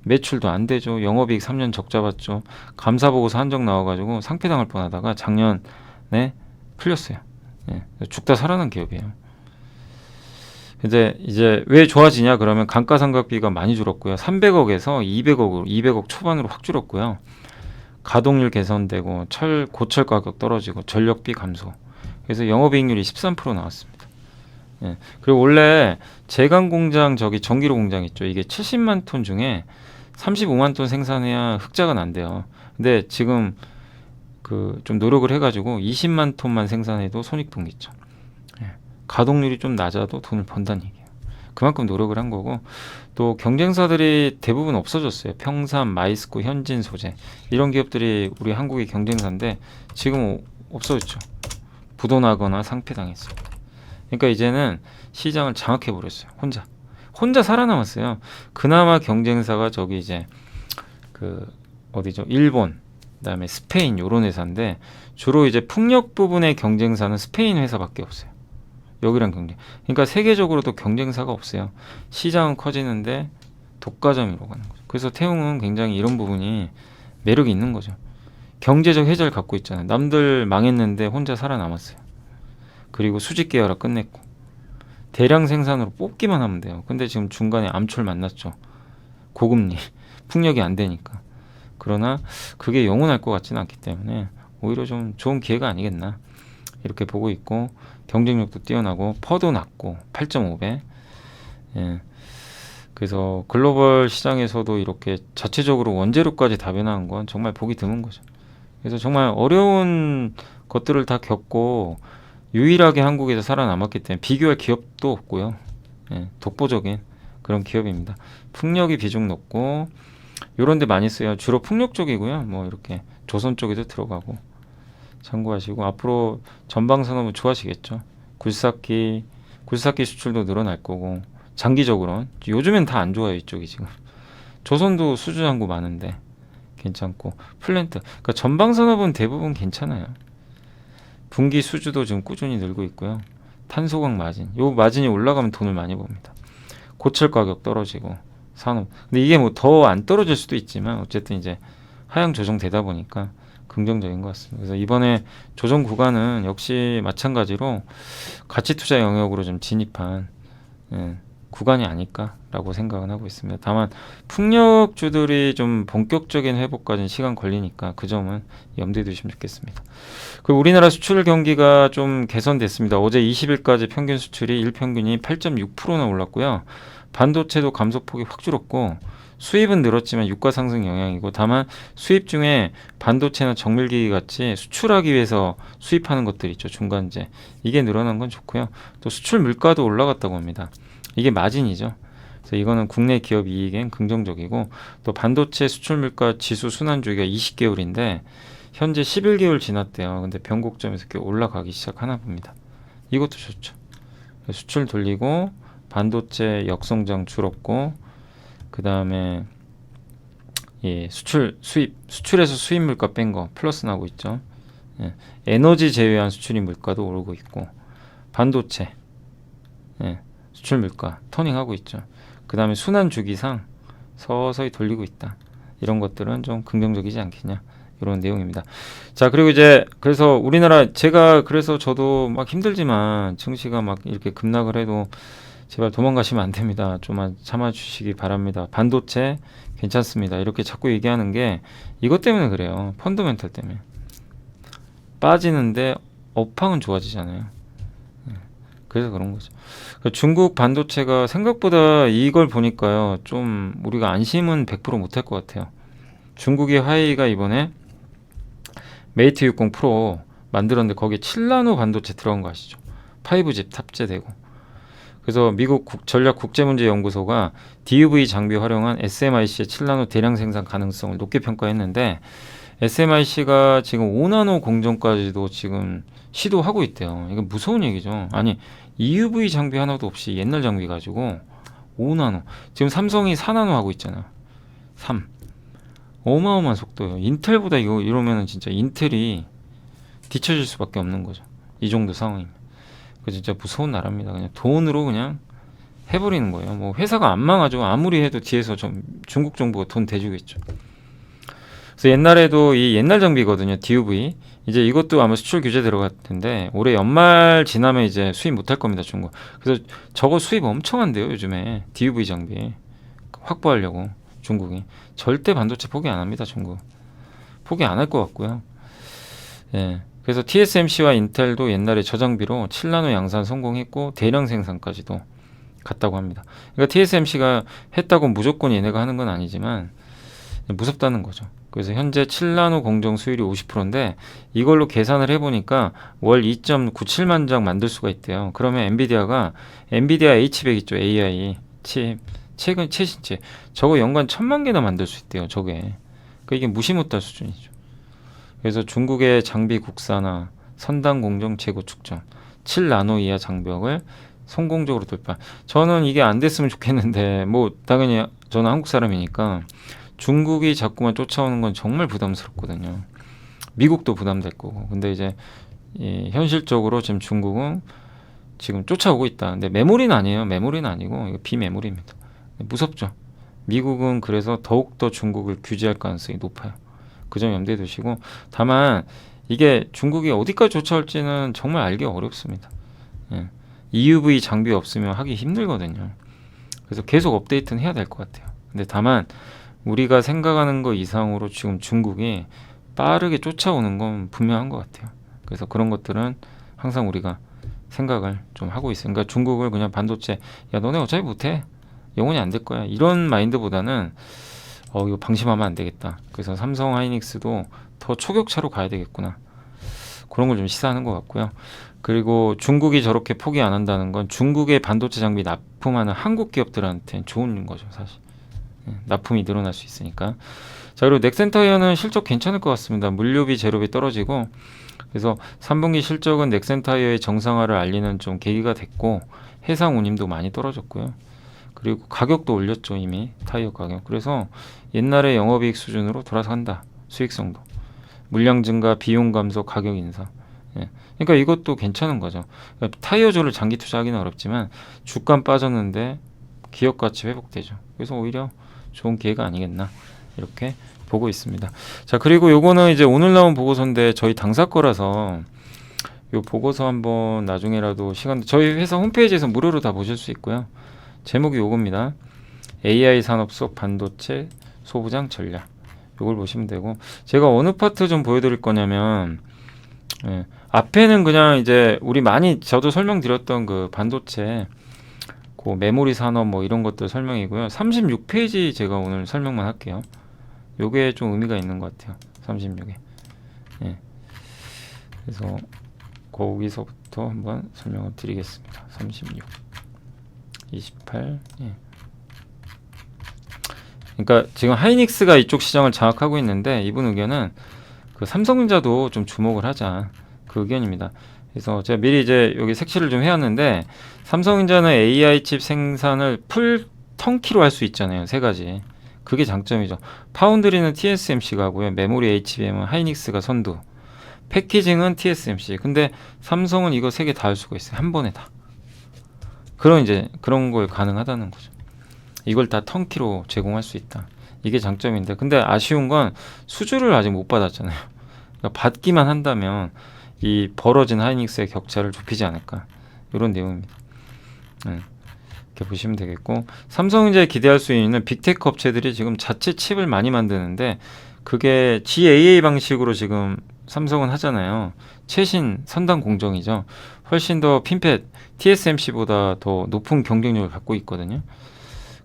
매출도 안 되죠. 영업이익 3년 적자 봤죠. 감사보고서 한정 나와가지고 상폐당할 뻔하다가 작년에 풀렸어요. 예, 죽다 살아난 기업이에요. 근데 이제 왜 좋아지냐 그러면 감가상각비가 많이 줄었고요. 300억에서 200억 초반으로 확 줄었고요. 가동률 개선되고 고철 가격 떨어지고 전력비 감소. 그래서 영업이익률이 13% 나왔습니다. 예. 그리고 원래 제강 공장, 저기 전기료 공장 있죠. 이게 70만 톤 중에 35만 톤 생산해야 흑자가 난대요. 근데 지금 그 좀 노력을 해가지고 20만 톤만 생산해도 손익분기점. 예. 가동률이 좀 낮아도 돈을 번다는 얘기예요. 그만큼 노력을 한 거고, 또 경쟁사들이 대부분 없어졌어요. 평삼, 마이스코, 현진 소재 이런 기업들이 우리 한국의 경쟁사인데 지금 없어졌죠. 부도나거나 상폐당했어요. 그러니까 이제는 시장을 장악해 버렸어요. 혼자 살아남았어요. 그나마 경쟁사가 저기 이제 그 어디죠? 일본, 그다음에 스페인 요런 회사인데, 주로 이제 풍력 부분의 경쟁사는 스페인 회사밖에 없어요. 여기랑 경쟁. 그러니까 세계적으로도 경쟁사가 없어요. 시장은 커지는데 독과점으로 가는 거죠. 그래서 태웅은 굉장히 이런 부분이 매력이 있는 거죠. 경제적 해자를 갖고 있잖아요. 남들 망했는데 혼자 살아남았어요. 그리고 수직 계열화 끝냈고 대량 생산으로 뽑기만 하면 돼요. 근데 지금 중간에 암초를 만났죠. 고금리, 풍력이 안 되니까. 그러나 그게 영원할 것 같지는 않기 때문에 오히려 좀 좋은 기회가 아니겠나 이렇게 보고 있고, 경쟁력도 뛰어나고 퍼도 낮고 8.5배. 예. 그래서 글로벌 시장에서도 이렇게 자체적으로 원재료까지 다변화한 건 정말 보기 드문 거죠. 그래서 정말 어려운 것들을 다 겪고 유일하게 한국에서 살아남았기 때문에 비교할 기업도 없고요. 예. 독보적인 그런 기업입니다. 풍력이 비중 높고 요런 데 많이 쓰여요. 주로 풍력 쪽이고요. 뭐 이렇게 조선 쪽에도 들어가고 참고하시고 앞으로 전방 산업은 좋아지겠죠. 굴삭기 수출도 늘어날 거고 장기적으로는 요즘엔 다 안 좋아요. 이쪽이 지금 조선도 수주 잔고 많은데 괜찮고 플랜트 그러니까 전방 산업은 대부분 괜찮아요. 분기 수주도 지금 꾸준히 늘고 있고요. 탄소광 마진 요 마진이 올라가면 돈을 많이 봅니다. 고철 가격 떨어지고 산업 근데 이게 뭐 더 안 떨어질 수도 있지만 어쨌든 이제 하향 조정되다 보니까 긍정적인 것 같습니다. 그래서 이번에 조정 구간은 역시 마찬가지로 가치 투자 영역으로 좀 진입한 구간이 아닐까라고 생각은 하고 있습니다. 다만 풍력주들이 좀 본격적인 회복까지는 시간 걸리니까 그 점은 염두에 두시면 좋겠습니다. 그리고 우리나라 수출 경기가 좀 개선됐습니다. 어제 20일까지 평균 수출이 일평균이 8.6%나 올랐고요. 반도체도 감소폭이 확 줄었고 수입은 늘었지만 유가 상승 영향이고 다만 수입 중에 반도체나 정밀기기 같이 수출하기 위해서 수입하는 것들 있죠. 중간재. 이게 늘어난 건 좋고요. 또 수출 물가도 올라갔다고 합니다. 이게 마진이죠. 그래서 이거는 국내 기업 이익엔 긍정적이고 또 반도체 수출 물가 지수 순환주기가 20개월인데 현재 11개월 지났대요. 근데 변곡점에서 이렇게 올라가기 시작하나 봅니다. 이것도 좋죠. 수출 돌리고 반도체 역성장 줄었고 그 다음에 수출에서 수입 물가 뺀 거 플러스 나고 있죠. 에너지 제외한 수출입 물가도 오르고 있고 반도체 수출 물가 터닝하고 있죠. 그 다음에 순환 주기상 서서히 돌리고 있다. 이런 것들은 좀 긍정적이지 않겠냐. 이런 내용입니다. 자, 그리고 이제 그래서 우리나라 그래서 저도 막 힘들지만 증시가 막 이렇게 급락을 해도 제발 도망가시면 안 됩니다. 좀만 참아주시기 바랍니다. 반도체 괜찮습니다. 이렇게 자꾸 얘기하는 게 이것 때문에 그래요. 펀더멘털 때문에. 빠지는데 업황은 좋아지잖아요. 그래서 그런 거죠. 중국 반도체가 생각보다 이걸 보니까요. 좀 우리가 안심은 100% 못할 것 같아요. 중국의 화웨이가 이번에 메이트 60 프로 만들었는데 거기에 7나노 반도체 들어간 거 아시죠? 5G 탑재되고. 그래서 미국 전략국제문제연구소가 DUV 장비 활용한 SMIC의 7나노 대량 생산 가능성을 높게 평가했는데 SMIC가 지금 5나노 공정까지도 지금 시도하고 있대요. 이건 무서운 얘기죠. 아니 EUV 장비 하나도 없이 옛날 장비 가지고 5나노 지금 삼성이 4나노 하고 있잖아요. 3 어마어마한 속도예요. 인텔보다 이러면은 진짜 인텔이 뒤처질 수밖에 없는 거죠. 이 정도 상황이면. 그 진짜 무서운 나라입니다. 그냥 돈으로 그냥 해버리는 거예요. 뭐 회사가 안 망하죠. 아무리 해도 뒤에서 중국 정부가 돈 대주겠죠. 그래서 옛날에도 이 옛날 장비거든요. DUV. 이제 이것도 아마 수출 규제 들어갈 텐데 올해 연말 지나면 이제 수입 못할 겁니다. 중국. 그래서 저거 수입 엄청 한대요. 요즘에 DUV 장비 확보하려고 중국이 절대 반도체 포기 안 합니다. 중국 포기 안 할 것 같고요. 예. 그래서 TSMC와 인텔도 옛날에 저장비로 7나노 양산 성공했고 대량 생산까지도 갔다고 합니다. 그러니까 TSMC가 했다고 무조건 얘네가 하는 건 아니지만 무섭다는 거죠. 그래서 현재 7나노 공정 수율이 50%인데 이걸로 계산을 해보니까 월 2.97만 장 만들 수가 있대요. 그러면 엔비디아 H100 있죠. AI 칩 최근 최신체 저거 연간 1000만 개나 만들 수 있대요. 저게 그러니까 이게 무시 못할 수준이죠. 그래서 중국의 장비 국산화, 선단 공정 재고 축적, 7나노 이하 장벽을 성공적으로 돌파. 저는 이게 안 됐으면 좋겠는데 뭐 당연히 저는 한국 사람이니까 중국이 자꾸만 쫓아오는 건 정말 부담스럽거든요. 미국도 부담될 거고. 근데 이제 현실적으로 지금 중국은 지금 쫓아오고 있다. 근데 메모리는 아니에요. 메모리는 아니고 이거 비메모리입니다. 무섭죠. 미국은 그래서 더욱더 중국을 규제할 가능성이 높아요. 그 점 염두에 두시고 다만 이게 중국이 어디까지 쫓아올지는 정말 알기 어렵습니다. EUV 장비 없으면 하기 힘들거든요. 그래서 계속 업데이트는 해야 될 것 같아요. 근데 다만 우리가 생각하는 것 이상으로 지금 중국이 빠르게 쫓아오는 건 분명한 것 같아요. 그래서 그런 것들은 항상 우리가 생각을 좀 하고 있어요. 그러니까 중국을 그냥 반도체 야 너네 어차피 못해 영원히 안 될 거야 이런 마인드보다는 이거 방심하면 안 되겠다. 그래서 삼성 하이닉스도 더 초격차로 가야 되겠구나. 그런 걸 좀 시사하는 것 같고요. 그리고 중국이 저렇게 포기 안 한다는 건 중국의 반도체 장비 납품하는 한국 기업들한테는 좋은 거죠, 사실. 납품이 늘어날 수 있으니까. 자, 그리고 넥센타이어는 실적 괜찮을 것 같습니다. 물류비, 재료비 떨어지고, 그래서 3분기 실적은 넥센타이어의 정상화를 알리는 좀 계기가 됐고, 해상 운임도 많이 떨어졌고요. 그리고 가격도 올렸죠, 이미 타이어 가격. 그래서 옛날의 영업이익 수준으로 돌아간다. 수익성도. 물량 증가, 비용 감소, 가격 인상. 예. 그러니까 이것도 괜찮은 거죠. 그러니까 타이어주를 장기 투자하기는 어렵지만 주가 빠졌는데 기업 가치 회복되죠. 그래서 오히려 좋은 기회가 아니겠나 이렇게 보고 있습니다. 자, 그리고 요거는 이제 오늘 나온 보고서인데 저희 당사 거라서 요 보고서 한번 나중에라도 시간 저희 회사 홈페이지에서 무료로 다 보실 수 있고요. 제목이 요겁니다. AI 산업 속 반도체 소부장 전략. 요걸 보시면 되고, 제가 어느 파트 좀 보여드릴 거냐면, 앞에는 그냥 이제 우리 많이 저도 설명드렸던 그 반도체 그 메모리 산업 뭐 이런 것들 설명이고요. 36페이지 제가 오늘 설명만 할게요. 요게 좀 의미가 있는 것 같아요. 36에. 그래서 거기서부터 한번 설명을 드리겠습니다. 36, 28. 그러니까 지금 하이닉스가 이쪽 시장을 장악하고 있는데 이분 의견은 그 삼성전자도 좀 주목을 하자, 그 의견입니다. 그래서 제가 미리 이제 여기 색칠을 좀 해왔는데, 삼성전자는 AI 칩 생산을 풀 턴키로 할 수 있잖아요. 세 가지. 그게 장점이죠. 파운드리는 TSMC가 하고요. 메모리 HBM은 하이닉스가 선두. 패키징은 TSMC. 근데 삼성은 이거 세 개 다 할 수가 있어요. 한 번에 다. 그런 걸 가능하다는 거죠. 이걸 다 턴키로 제공할 수 있다. 이게 장점인데, 근데 아쉬운 건 수주를 아직 못 받았잖아요. 그러니까 받기만 한다면 이 벌어진 하이닉스의 격차를 좁히지 않을까, 이런 내용입니다. 이렇게 보시면 되겠고, 삼성전자에 기대할 수 있는 빅테크 업체들이 지금 자체 칩을 많이 만드는데 그게 GAA 방식으로 지금 삼성은 하잖아요. 최신 선단 공정이죠. 훨씬 더 핀펫 TSMC보다 더 높은 경쟁력을 갖고 있거든요.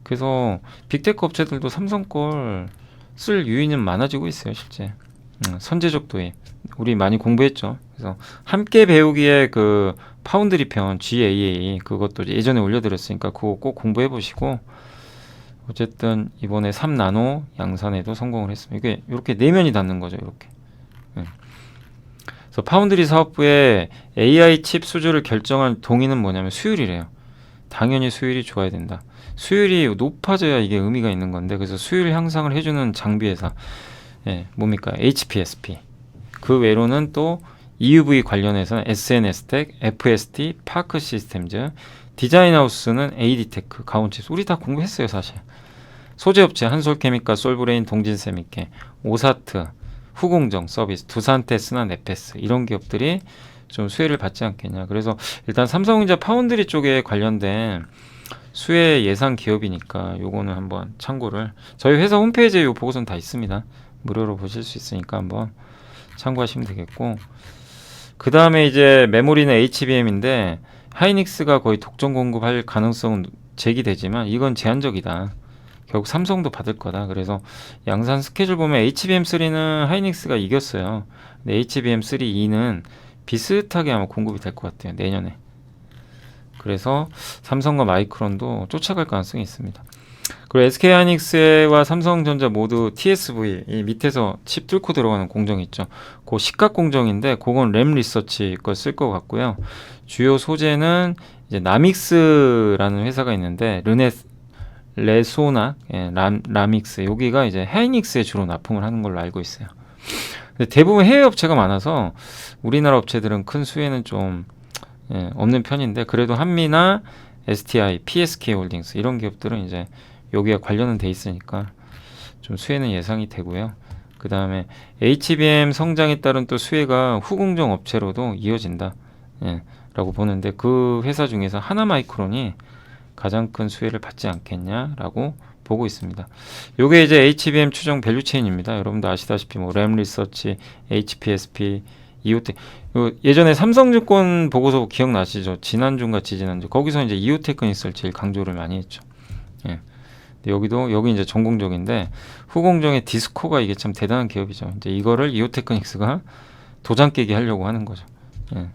그래서 빅테크 업체들도 삼성 걸 쓸 유인은 많아지고 있어요, 실제. 선제적 도입. 우리 많이 공부했죠. 그래서 함께 배우기에 그 파운드리 편 GAA 그것도 예전에 올려드렸으니까 그거 꼭 공부해 보시고, 어쨌든 이번에 3나노 양산에도 성공을 했습니다. 이게 이렇게 내면이 닿는 거죠, 이렇게. 그래서 파운드리 사업부의 AI 칩 수주를 결정한 동의는 뭐냐면 수율이래요. 당연히 수율이 좋아야 된다. 수율이 높아져야 이게 의미가 있는 건데, 그래서 수율 향상을 해주는 장비 회사, 뭡니까? HPSP. 그 외로는 또 EUV 관련해서는 SNS텍, FST, 파크 시스템즈, 디자인하우스는 AD테크, 가온칩스. 우리 다 공부했어요, 사실. 소재업체 한솔케미카, 솔브레인, 동진세미케, 오사트, 후공정 서비스, 두산테스나 네페스, 이런 기업들이 좀 수혜를 받지 않겠냐. 그래서 일단 삼성전자 파운드리 쪽에 관련된 수혜 예상 기업이니까 요거는 한번 참고를, 저희 회사 홈페이지에 요 보고서는 다 있습니다. 무료로 보실 수 있으니까 한번 참고하시면 되겠고, 그 다음에 이제 메모리는 HBM인데 하이닉스가 거의 독점 공급할 가능성은 제기되지만 이건 제한적이다. 결국 삼성도 받을 거다. 그래서 양산 스케줄 보면 HBM3는 하이닉스가 이겼어요. 근데 HBM3 2는 비슷하게 아마 공급이 될 것 같아요, 내년에. 그래서 삼성과 마이크론도 쫓아갈 가능성이 있습니다. 그리고 SK하이닉스와 삼성전자 모두 TSV, 이 밑에서 칩 뚫고 들어가는 공정 있죠. 그 식각 공정인데 그건 램 리서치 걸 쓸 것 같고요. 주요 소재는 이제 나믹스라는 회사가 있는데 레소나, 라믹스, 여기가 이제 하이닉스에 주로 납품을 하는 걸로 알고 있어요. 근데 대부분 해외 업체가 많아서 우리나라 업체들은 큰 수혜는 좀 없는 편인데, 그래도 한미나 STI, PSK홀딩스 이런 기업들은 이제 여기에 관련은 돼 있으니까 좀 수혜는 예상이 되고요. 그 다음에 HBM 성장에 따른 또 수혜가 후공정 업체로도 이어진다, 라고 보는데, 그 회사 중에서 하나마이크론이 가장 큰 수혜를 받지 않겠냐라고 보고 있습니다. 요게 이제 HBM 추정 밸류체인입니다. 여러분도 아시다시피 뭐 램 리서치, HPSP, 이오텍. 예전에 삼성증권 보고서 기억나시죠? 지난주인가 지지난주. 거기서 이제 이오테크닉스를 제일 강조를 많이 했죠. 여기 이제 전공적인데, 후공정의 디스코가 이게 참 대단한 기업이죠. 이제 이거를 이오테크닉스가 도장 깨기 하려고 하는 거죠. 예.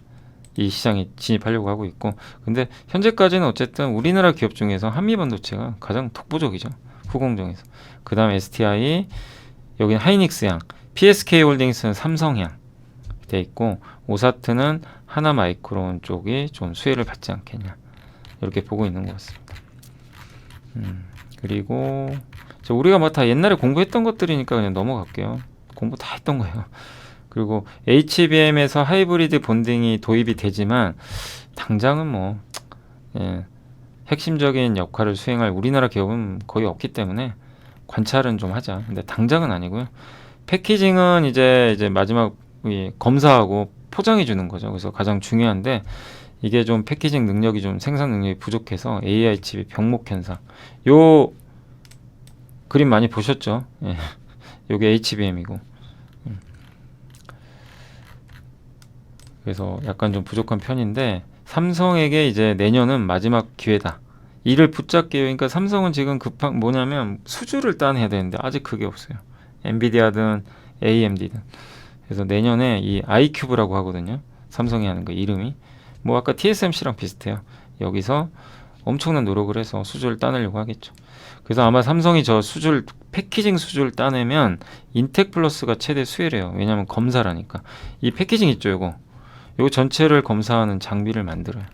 이 시장에 진입하려고 하고 있고, 근데 현재까지는 어쨌든 우리나라 기업 중에서 한미반도체가 가장 독보적이죠. 후공정에서. 그 다음 STI, 여기는 하이닉스양, PSK홀딩스는 삼성양 돼 있고, 오사트는 하나마이크론 쪽이 좀 수혜를 받지 않겠냐, 이렇게 보고 있는 것 같습니다. 그리고 우리가 뭐 다 옛날에 공부했던 것들이니까 그냥 넘어갈게요. 공부 다 했던 거예요. 그리고 HBM에서 하이브리드 본딩이 도입이 되지만 당장은 뭐 핵심적인 역할을 수행할 우리나라 기업은 거의 없기 때문에 관찰은 좀 하자. 근데 당장은 아니고요. 패키징은 이제 마지막 검사하고 포장해 주는 거죠. 그래서 가장 중요한데, 이게 좀 패키징 능력이 좀 생산 능력이 부족해서 AI 칩이 병목 현상. 요 그림 많이 보셨죠? 예. 요게 HBM이고. 그래서 약간 좀 부족한 편인데, 삼성에게 이제 내년은 마지막 기회다. 이를 붙잡게요. 그러니까 삼성은 지금 급한 뭐냐면 수주를 따내야 되는데 아직 그게 없어요. 엔비디아든 AMD든. 그래서 내년에 이 아이큐브라고 하거든요. 삼성이 하는 거 이름이. 뭐 아까 TSMC랑 비슷해요. 여기서 엄청난 노력을 해서 수주를 따내려고 하겠죠. 그래서 아마 삼성이 저 수주를, 패키징 수주를 따내면 인텍 플러스가 최대 수혜래요. 왜냐하면 검사라니까. 이 패키징 있죠, 요거 전체를 검사하는 장비를 만들어요.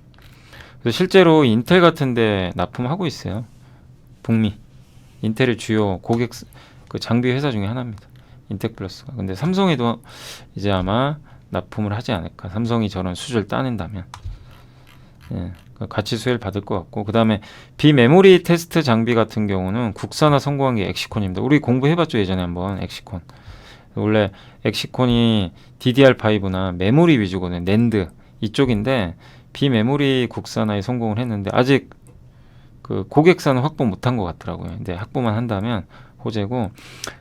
그래서 실제로 인텔 같은데 납품하고 있어요. 북미 인텔의 주요 고객 그 장비 회사 중에 하나입니다. 인텍 플러스가. 근데 삼성에도 이제 아마 납품을 하지 않을까. 삼성이 저런 수주를 따낸다면. 예, 같이 수혜를 받을 것 같고, 그 다음에 비메모리 테스트 장비 같은 경우는 국산화 성공한 게 엑시콘입니다. 우리 공부해봤죠, 예전에 한번. 엑시콘. 원래 엑시콘이 DDR5나 메모리 위주거든요. 낸드 이쪽인데 비메모리 국산화에 성공을 했는데 아직 그 고객사는 확보 못한 것 같더라고요. 근데 확보만 한다면 호재고,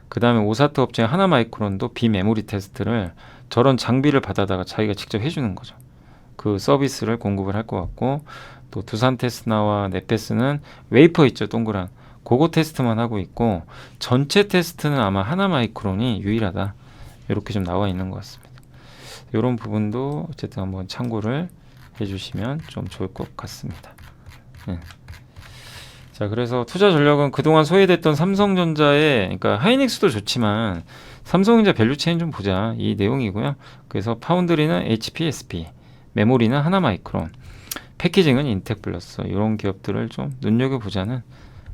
그 다음에 오사트 업체 하나마이크론도 비메모리 테스트를 저런 장비를 받아다가 자기가 직접 해주는 거죠. 그 서비스를 공급을 할 것 같고, 또 두산 테스나와 네페스는 웨이퍼 있죠, 동그란. 그거 테스트만 하고 있고, 전체 테스트는 아마 하나마이크론이 유일하다, 이렇게 좀 나와 있는 것 같습니다. 이런 부분도 어쨌든 한번 참고를 해주시면 좀 좋을 것 같습니다. 네. 자, 그래서 투자 전략은 그동안 소외됐던 삼성전자의, 그러니까 하이닉스도 좋지만 삼성전자 밸류체인 좀 보자, 이 내용이고요. 그래서 파운드리는 HPSP, 메모리는 하나마이크론, 패키징은 인텍 플러스, 이런 기업들을 좀 눈여겨보자는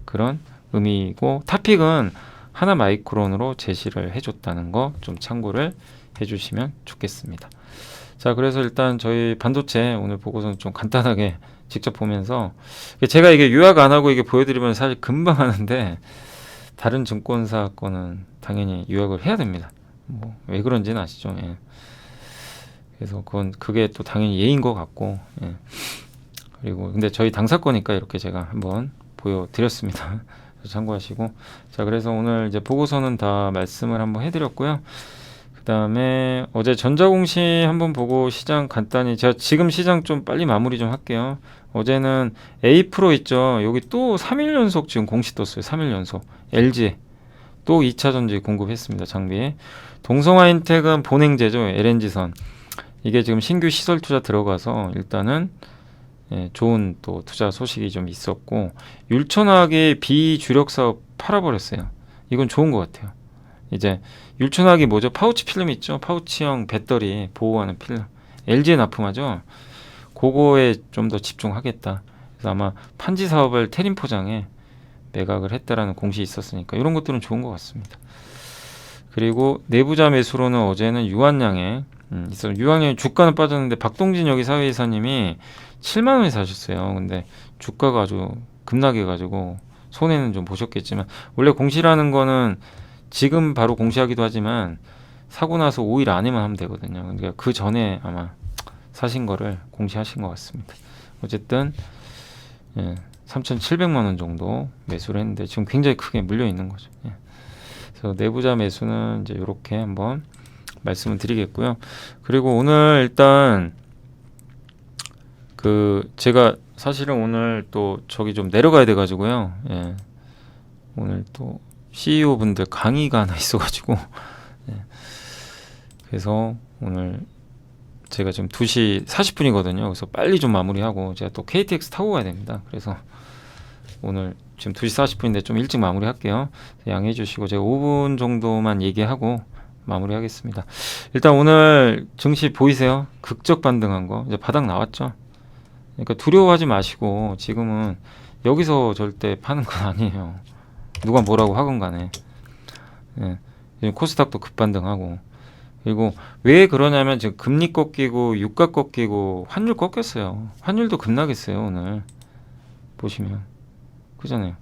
그런 의미이고, 타픽은 하나마이크론으로 제시를 해줬다는 거 좀 참고를 해주시면 좋겠습니다. 자, 그래서 일단 저희 반도체 오늘 보고서는 좀 간단하게 직접 보면서, 제가 이게 요약 안 하고 이게 보여드리면 사실 금방 하는데, 다른 증권사 거는 당연히 요약을 해야 됩니다. 뭐 왜 그런지는 아시죠? 예. 그래서 그게 또 당연히 예인 것 같고, 예. 그리고 근데 저희 당사 거니까 이렇게 제가 한번 보여드렸습니다. 참고하시고. 자, 그래서 오늘 이제 보고서는 다 말씀을 한번 해드렸고요. 그 다음에 어제 전자공시 한번 보고 시장 간단히, 제가 지금 시장 좀 빨리 마무리 좀 할게요. 어제는 A프로 있죠. 여기 또 3일 연속 지금 공시 떴어요. 3일 연속. LG 또 2차 전지 공급했습니다. 장비에. 동성화인텍은 본행제죠. LNG선. 이게 지금 신규 시설 투자 들어가서 일단은 좋은 또 투자 소식이 좀 있었고, 율천화학의 비주력 사업 팔아버렸어요. 이건 좋은 것 같아요. 이제 율천화학이 뭐죠? 파우치 필름 있죠? 파우치형 배터리 보호하는 필름. LG에 납품하죠? 그거에 좀 더 집중하겠다. 그래서 아마 판지 사업을 태림 포장에 매각을 했다라는 공시 있었으니까 이런 것들은 좋은 것 같습니다. 그리고 내부자 매수로는 어제는 유한양에 유한양의 주가는 빠졌는데 박동진 여기 사회이사님이 7만 원에 사셨어요. 근데 주가가 아주 급락해가지고 손해는 좀 보셨겠지만, 원래 공시라는 거는 지금 바로 공시하기도 하지만 사고 나서 5일 안에만 하면 되거든요. 그러니까 그 전에 아마 사신 거를 공시하신 것 같습니다. 어쨌든 3,700만 원 정도 매수를 했는데 지금 굉장히 크게 물려 있는 거죠. 그래서 내부자 매수는 이제 이렇게 한번 말씀을 드리겠고요. 그리고 오늘 일단 제가 사실은 오늘 또 저기 좀 내려가야 돼가지고요. 오늘 또 CEO 분들 강의가 하나 있어가지고 그래서 오늘 제가 지금 2시 40분이거든요. 그래서 빨리 좀 마무리하고 제가 또 KTX 타고 가야 됩니다. 그래서 오늘 지금 2시 40분인데 좀 일찍 마무리할게요. 양해해 주시고 제가 5분 정도만 얘기하고 마무리하겠습니다. 일단 오늘 증시 보이세요? 극적 반등한 거. 이제 바닥 나왔죠? 그러니까 두려워하지 마시고 지금은 여기서 절대 파는 건 아니에요. 누가 뭐라고 하건 간에. 예, 지금 코스닥도 급반등하고. 그리고 왜 그러냐면 지금 금리 꺾이고 유가 꺾이고 환율 꺾였어요. 환율도 급락했어요 오늘. 보시면. 그잖아요.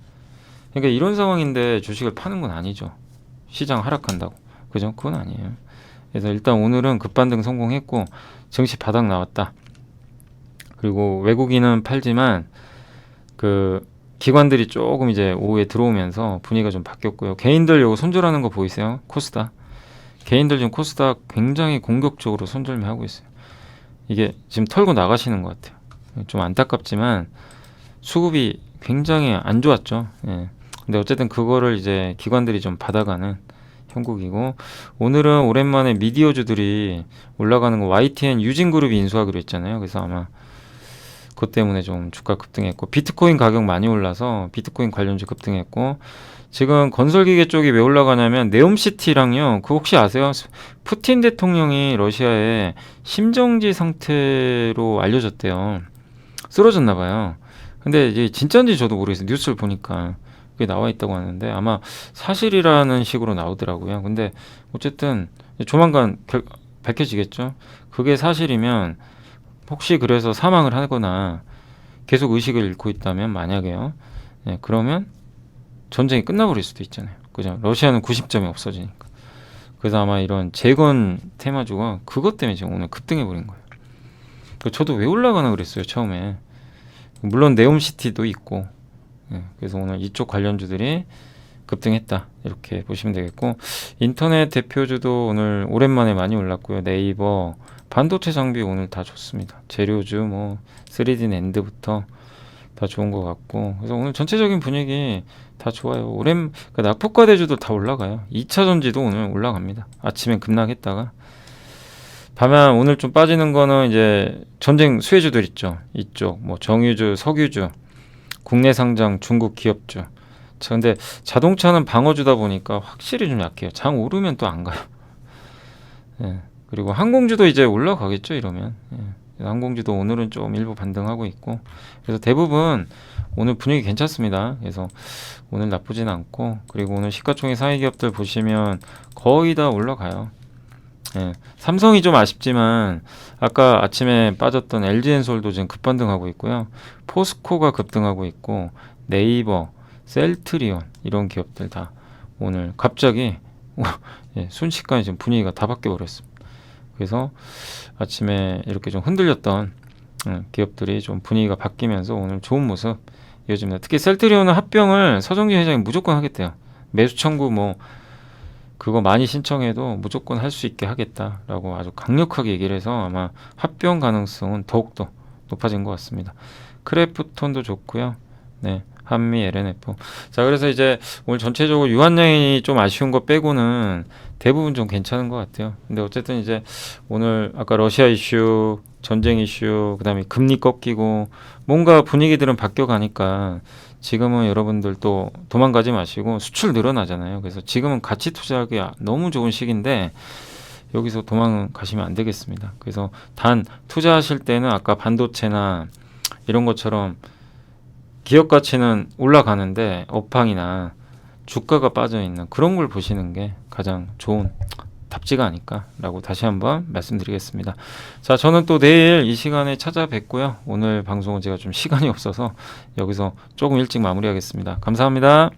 그러니까 이런 상황인데 주식을 파는 건 아니죠. 시장 하락한다고. 그죠? 그건 아니에요. 그래서 일단 오늘은 급반등 성공했고 증시 바닥 나왔다. 그리고 외국인은 팔지만 그 기관들이 조금 이제 오후에 들어오면서 분위기가 좀 바뀌었고요. 개인들 요거 손절하는 거 보이세요? 코스닥. 개인들 지금 코스닥 굉장히 공격적으로 손절매하고 있어요. 이게 지금 털고 나가시는 것 같아요. 좀 안타깝지만 수급이 굉장히 안 좋았죠. 예. 근데 어쨌든 그거를 이제 기관들이 좀 받아가는 형국이고 오늘은 오랜만에 미디어주들이 올라가는 거 YTN 유진그룹이 인수하기로 했잖아요. 그래서 아마 그것 때문에 좀 주가 급등했고 비트코인 가격 많이 올라서 비트코인 관련주 급등했고 지금 건설기계 쪽이 왜 올라가냐면 네옴시티랑요. 그거 혹시 아세요? 푸틴 대통령이 러시아에 심정지 상태로 알려졌대요. 쓰러졌나 봐요. 근데 이게 진짜인지 저도 모르겠어요. 뉴스를 보니까 그게 나와 있다고 하는데 아마 사실이라는 식으로 나오더라고요. 근데 어쨌든 조만간 밝혀지겠죠. 그게 사실이면 혹시 그래서 사망을 하거나 계속 의식을 잃고 있다면 만약에요. 네, 그러면 전쟁이 끝나버릴 수도 있잖아요. 그죠? 러시아는 90점이 없어지니까. 그래서 아마 이런 재건 테마주가 그것 때문에 지금 오늘 급등해버린 거예요. 저도 왜 올라가나 그랬어요. 처음에. 물론 네옴시티도 있고 그래서 오늘 이쪽 관련주들이 급등했다 이렇게 보시면 되겠고 인터넷 대표주도 오늘 오랜만에 많이 올랐고요. 네이버 반도체 장비 오늘 다 좋습니다. 재료주 뭐 3D 낸드부터 다 좋은 것 같고 그래서 오늘 전체적인 분위기 다 좋아요. 그러니까 낙폭과대주도 다 올라가요. 2차전지도 오늘 올라갑니다. 아침엔 급락했다가 다만 오늘 좀 빠지는 거는 이제 전쟁 수혜주들 있죠. 이쪽 뭐 정유주, 석유주, 국내 상장 중국 기업주. 근데 자동차는 방어주다 보니까 확실히 좀 약해요. 장 오르면 또 안 가요. 예. 그리고 항공주도 이제 올라가겠죠 이러면. 예. 항공주도 오늘은 좀 일부 반등하고 있고 그래서 대부분 오늘 분위기 괜찮습니다. 그래서 오늘 나쁘진 않고 그리고 오늘 시가총액 상위 기업들 보시면 거의 다 올라가요. 예, 삼성이 좀 아쉽지만 아까 아침에 빠졌던 LG엔솔도 지금 급반등하고 있고요. 포스코가 급등하고 있고 네이버, 셀트리온 이런 기업들 다 오늘 갑자기 예, 순식간에 지금 분위기가 다 바뀌어 버렸습니다. 그래서 아침에 이렇게 좀 흔들렸던 기업들이 좀 분위기가 바뀌면서 오늘 좋은 모습 이어집니다. 특히 셀트리온은 합병을 서정진 회장이 무조건 하겠대요. 매수 청구 뭐 그거 많이 신청해도 무조건 할 수 있게 하겠다라고 아주 강력하게 얘기를 해서 아마 합병 가능성은 더욱더 높아진 것 같습니다. 크래프톤도 좋고요. 네, 한미, LNF. 자, 그래서 이제 오늘 전체적으로 유한량이 좀 아쉬운 거 빼고는 대부분 좀 괜찮은 것 같아요. 근데 어쨌든 이제 오늘 아까 러시아 이슈, 전쟁 이슈, 그다음에 금리 꺾이고 뭔가 분위기들은 바뀌어 가니까 지금은 여러분들 또 도망가지 마시고 수출 늘어나잖아요. 그래서 지금은 가치 투자하기 너무 좋은 시기인데 여기서 도망가시면 안 되겠습니다. 그래서 단 투자하실 때는 아까 반도체나 이런 것처럼 기업 가치는 올라가는데 업황이나 주가가 빠져있는 그런 걸 보시는 게 가장 좋은 답지가 아닐까라고 다시 한번 말씀드리겠습니다. 자, 저는 또 내일 이 시간에 찾아뵙고요. 오늘 방송은 제가 좀 시간이 없어서 여기서 조금 일찍 마무리하겠습니다. 감사합니다.